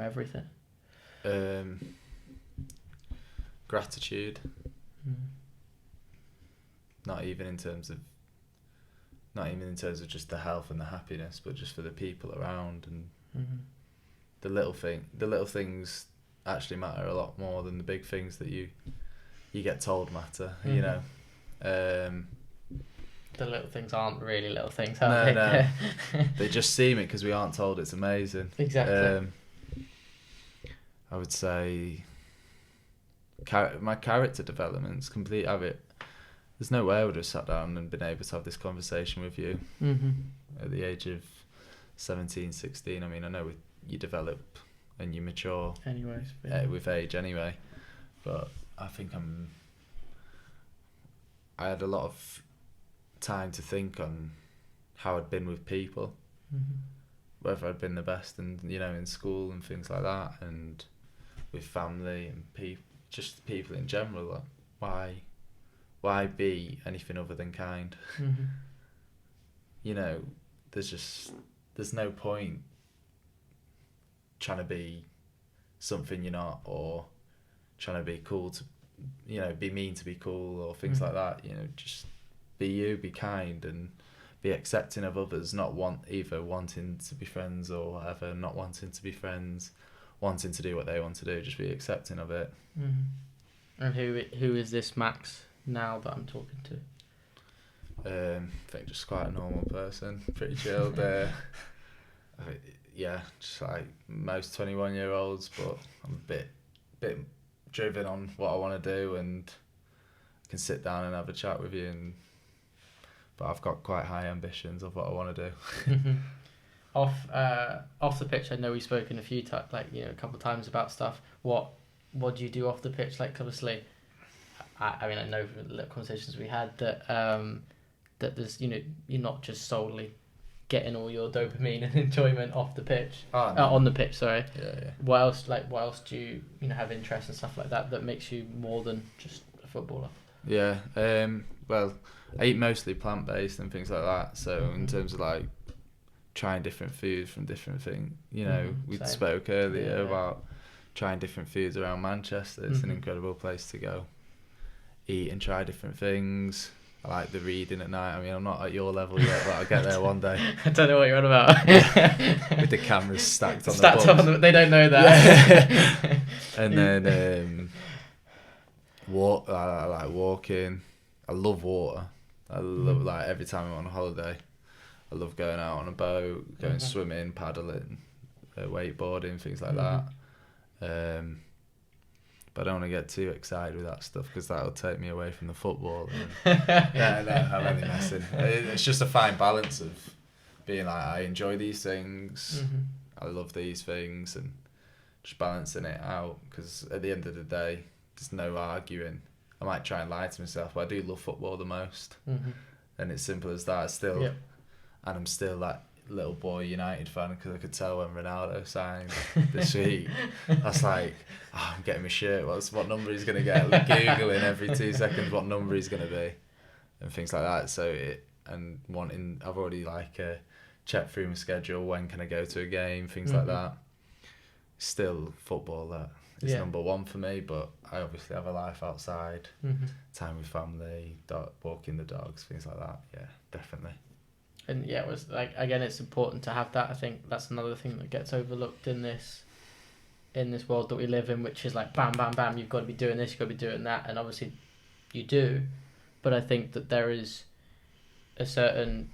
everything? Gratitude. Not even in terms of just the health and the happiness, but just for the people around, and the little things actually matter a lot more than the big things that you get told matter. You know. The little things aren't really little things, are they? No. They just seem it because we aren't told it's amazing. Exactly. I would say my character development's complete. There's no way I would have sat down and been able to have this conversation with you at the age of 17, 16. I mean, I know you develop and you mature anyways, with age anyway, but I think I had a lot of time to think on how I'd been with people, whether I'd been the best, and in school and things like that, and with family and just people in general. Like, why be anything other than kind? There's no point trying to be something you're not, or trying to be cool to, be mean to be cool, or things like that. Just be you, be kind, and be accepting of others, not either wanting to be friends or whatever, not wanting to be friends, wanting to do what they want to do, just be accepting of it. And who is this Max now that I'm talking to? I think just quite a normal person, pretty chilled. Just like most 21-year-olds, but I'm a bit driven on what I want to do, and can sit down and have a chat with you. But I've got quite high ambitions of what I want to do. Off the pitch, I know we've spoken a couple of times about stuff. What do you do off the pitch? Like, obviously, I know from the little conversations we had that there's you're not just solely getting all your dopamine and enjoyment off the pitch. Oh, no. On the pitch, sorry. Yeah. What else do you have interest and stuff like that makes you more than just a footballer? Yeah. Well, I eat mostly plant-based and things like that. So in terms of trying different foods from different things, we spoke earlier about trying different foods around Manchester. It's an incredible place to go eat and try different things. I like the reading at night. I mean, I'm not at your level yet, but I'll get there one day. I don't know what you're on about. With the cameras stacked on the books. They don't know that. Yeah. And then I like walking. I love water. I love every time I'm on holiday. I love going out on a boat, going swimming, paddling, wakeboarding, things like that. But I don't want to get too excited with that stuff because that'll take me away from the football. I'm only messing. It's just a fine balance of being like, I enjoy these things, I love these things, and just balancing it out, because at the end of the day, there's no arguing. I might try and lie to myself, but I do love football the most. And it's simple as that. And I'm still little boy United fan because I could tell when Ronaldo signed this week. That's like, I'm getting my shirt. What number he's gonna get? Googling every 2 seconds what number he's gonna be, and things like that. So I've already like checked through my schedule. When can I go to a game? Things like that. Still football that is number one for me, but I obviously have a life outside, time with family, walking the dogs, things like that. Yeah, definitely. And yeah, it was like, again, it's important to have that. I think that's another thing that gets overlooked in this world that we live in, which is like bam, bam, bam, you've got to be doing this, you've got to be doing that, and obviously you do, but I think that there is a certain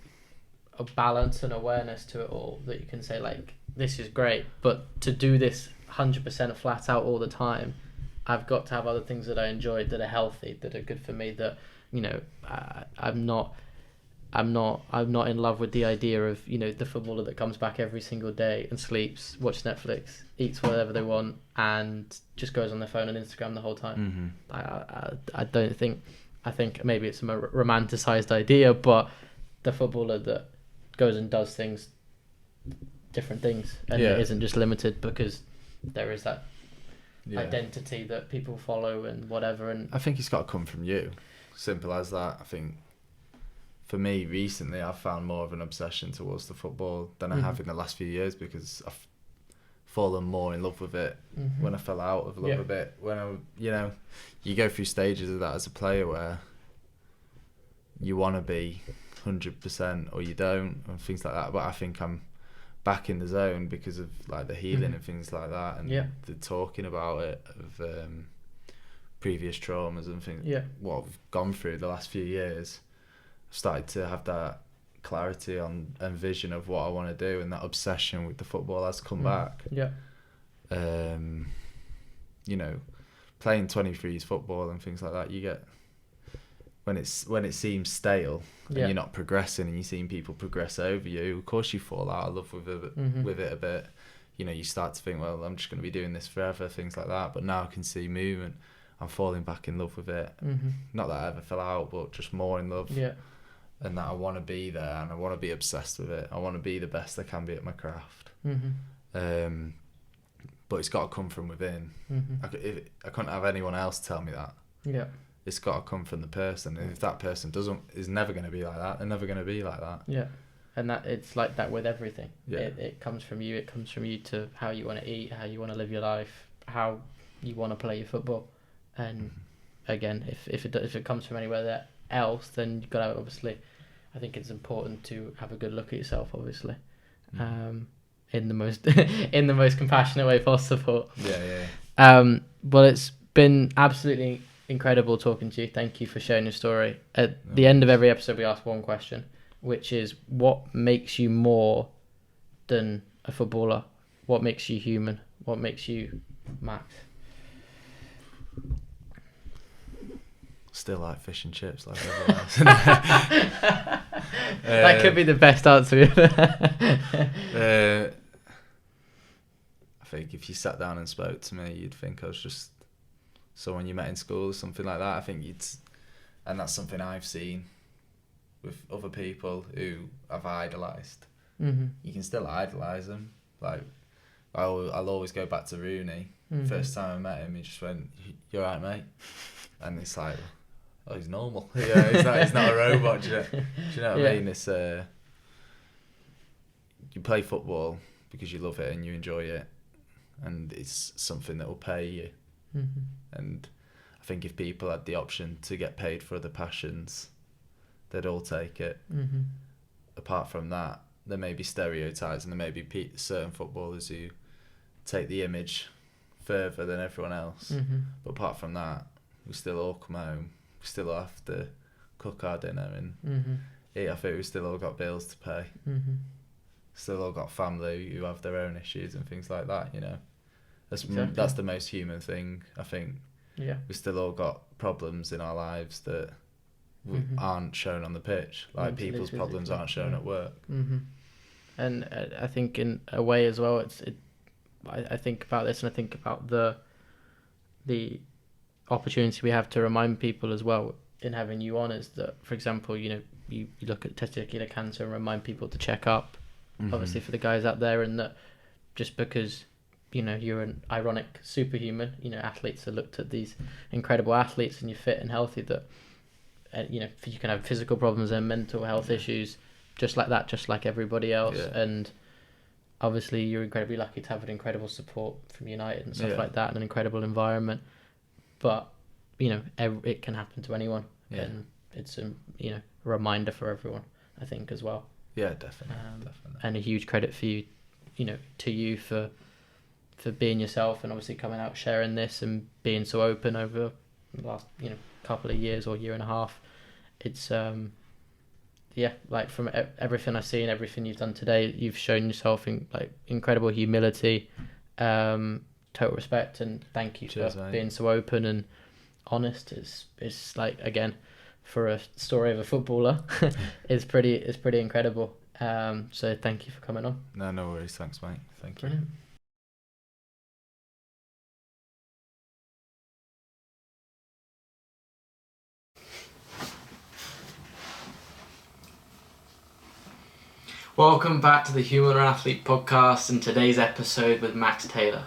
balance and awareness to it all that you can say like, this is great, but to do this 100% flat out all the time, I've got to have other things that I enjoy, that are healthy, that are good for me, that, you know, I'm not in love with the idea of, you know, the footballer that comes back every single day and sleeps, watches Netflix, eats whatever they want, and just goes on their phone and Instagram the whole time. I don't think, I think maybe it's a romanticized idea, but the footballer that goes and does different things, and it isn't just limited, because there is that identity that people follow and whatever. And I think it's got to come from you. Simple as that. I think for me recently, I've found more of an obsession towards the football than I have in the last few years, because I've fallen more in love with it when I fell out of love a bit. When you go through stages of that as a player where you want to be 100% or you don't, and things like that. But I think I'm back in the zone because of like the healing and things like that, and the talking about it, of previous traumas and things, what I've gone through the last few years. I've started to have that clarity and vision of what I want to do, and that obsession with the football has come back. You know, playing 23s football and things like that, you get when it seems stale and you're not progressing, and you're seeing people progress over you, of course you fall out of love with it a bit. You know, you start to think, well, I'm just going to be doing this forever, things like that. But now I can see movement. I'm falling back in love with it. Not that I ever fell out, but just more in love. And that I want to be there, and I want to be obsessed with it. I want to be the best I can be at my craft. But it's got to come from within. I couldn't have anyone else tell me that. It's got to come from the person, and if that person is never going to be like that, they're never going to be like that. And that it's like that with everything. It comes from you. It comes from you to how you want to eat, how you want to live your life, how you want to play your football. And again, if it comes from anywhere else, then you've got to, obviously, I think it's important to have a good look at yourself, obviously, in the most compassionate way possible. Well, it's been absolutely incredible talking to you. Thank you for sharing your story. At the end of every episode, we ask one question, which is, what makes you more than a footballer? What makes you human? What makes you Max? Still like fish and chips like everyone else. That could be the best answer. I think if you sat down and spoke to me, you'd think I was just someone you met in school or something like that. I think and that's something I've seen with other people who I've idolised. You can still idolise them. Like, I'll always go back to Rooney. First time I met him, he just went, "You're right, mate," and it's like, oh, he's normal. He's not a robot. Do you know what I mean? It's you play football because you love it and you enjoy it, and it's something that will pay you. And I think if people had the option to get paid for other passions, they'd all take it. Apart from that, there may be stereotypes, and there may be certain footballers who take the image further than everyone else. But apart from that, we still all come home. We still have to cook our dinner and eat our food. We still all got bills to pay. Still all got family who have their own issues and things like that. You know, that's the most human thing, I think. We still all got problems in our lives that aren't shown on the pitch. Like people's problems aren't shown at work. And I think in a way as well, I think about this, and I think about the opportunity we have to remind people as well in having you on, is that, for example, you know, you look at testicular cancer and remind people to check up, obviously for the guys out there, and that just because you're an ironic superhuman, athletes are looked at these incredible athletes, and you're fit and healthy, that you can have physical problems and mental health issues just like that, just like everybody else. And obviously you're incredibly lucky to have an incredible support from United and stuff like that, and an incredible environment. But it can happen to anyone, and it's a reminder for everyone, I think, as well. Yeah, definitely. And a huge credit for you, to you for being yourself, and obviously coming out, sharing this, and being so open over the last couple of years or year and a half. It's like from everything I've seen, everything you've done today, you've shown yourself in incredible humility, total respect, and thank you for being so open and honest. It's like, again, for a story of a footballer, it's pretty incredible. So thank you for coming on. No worries. Thanks, mate. Thank you. Brilliant. Welcome back to the Human and Athlete podcast, and today's episode with Max Taylor.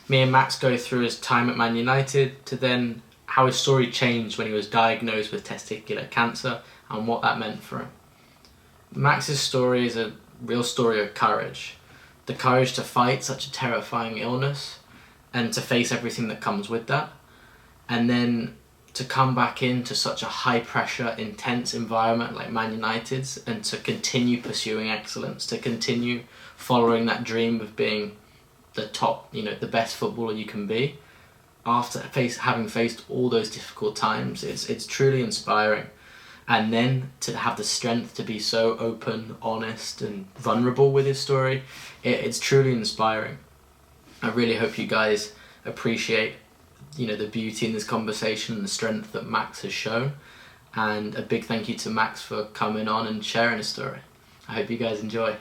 Me and Max go through his time at Man United to then how his story changed when he was diagnosed with testicular cancer and what that meant for him. Max's story is a real story of courage. The courage to fight such a terrifying illness and to face everything that comes with that. And then to come back into such a high pressure, intense environment like Man United's, and to continue pursuing excellence, to continue following that dream of being the top, the best footballer you can be. After having faced all those difficult times, it's truly inspiring. And then to have the strength to be so open, honest, and vulnerable with his story, it's truly inspiring. I really hope you guys appreciate the beauty in this conversation and the strength that Max has shown. And a big thank you to Max for coming on and sharing his story. I hope you guys enjoy.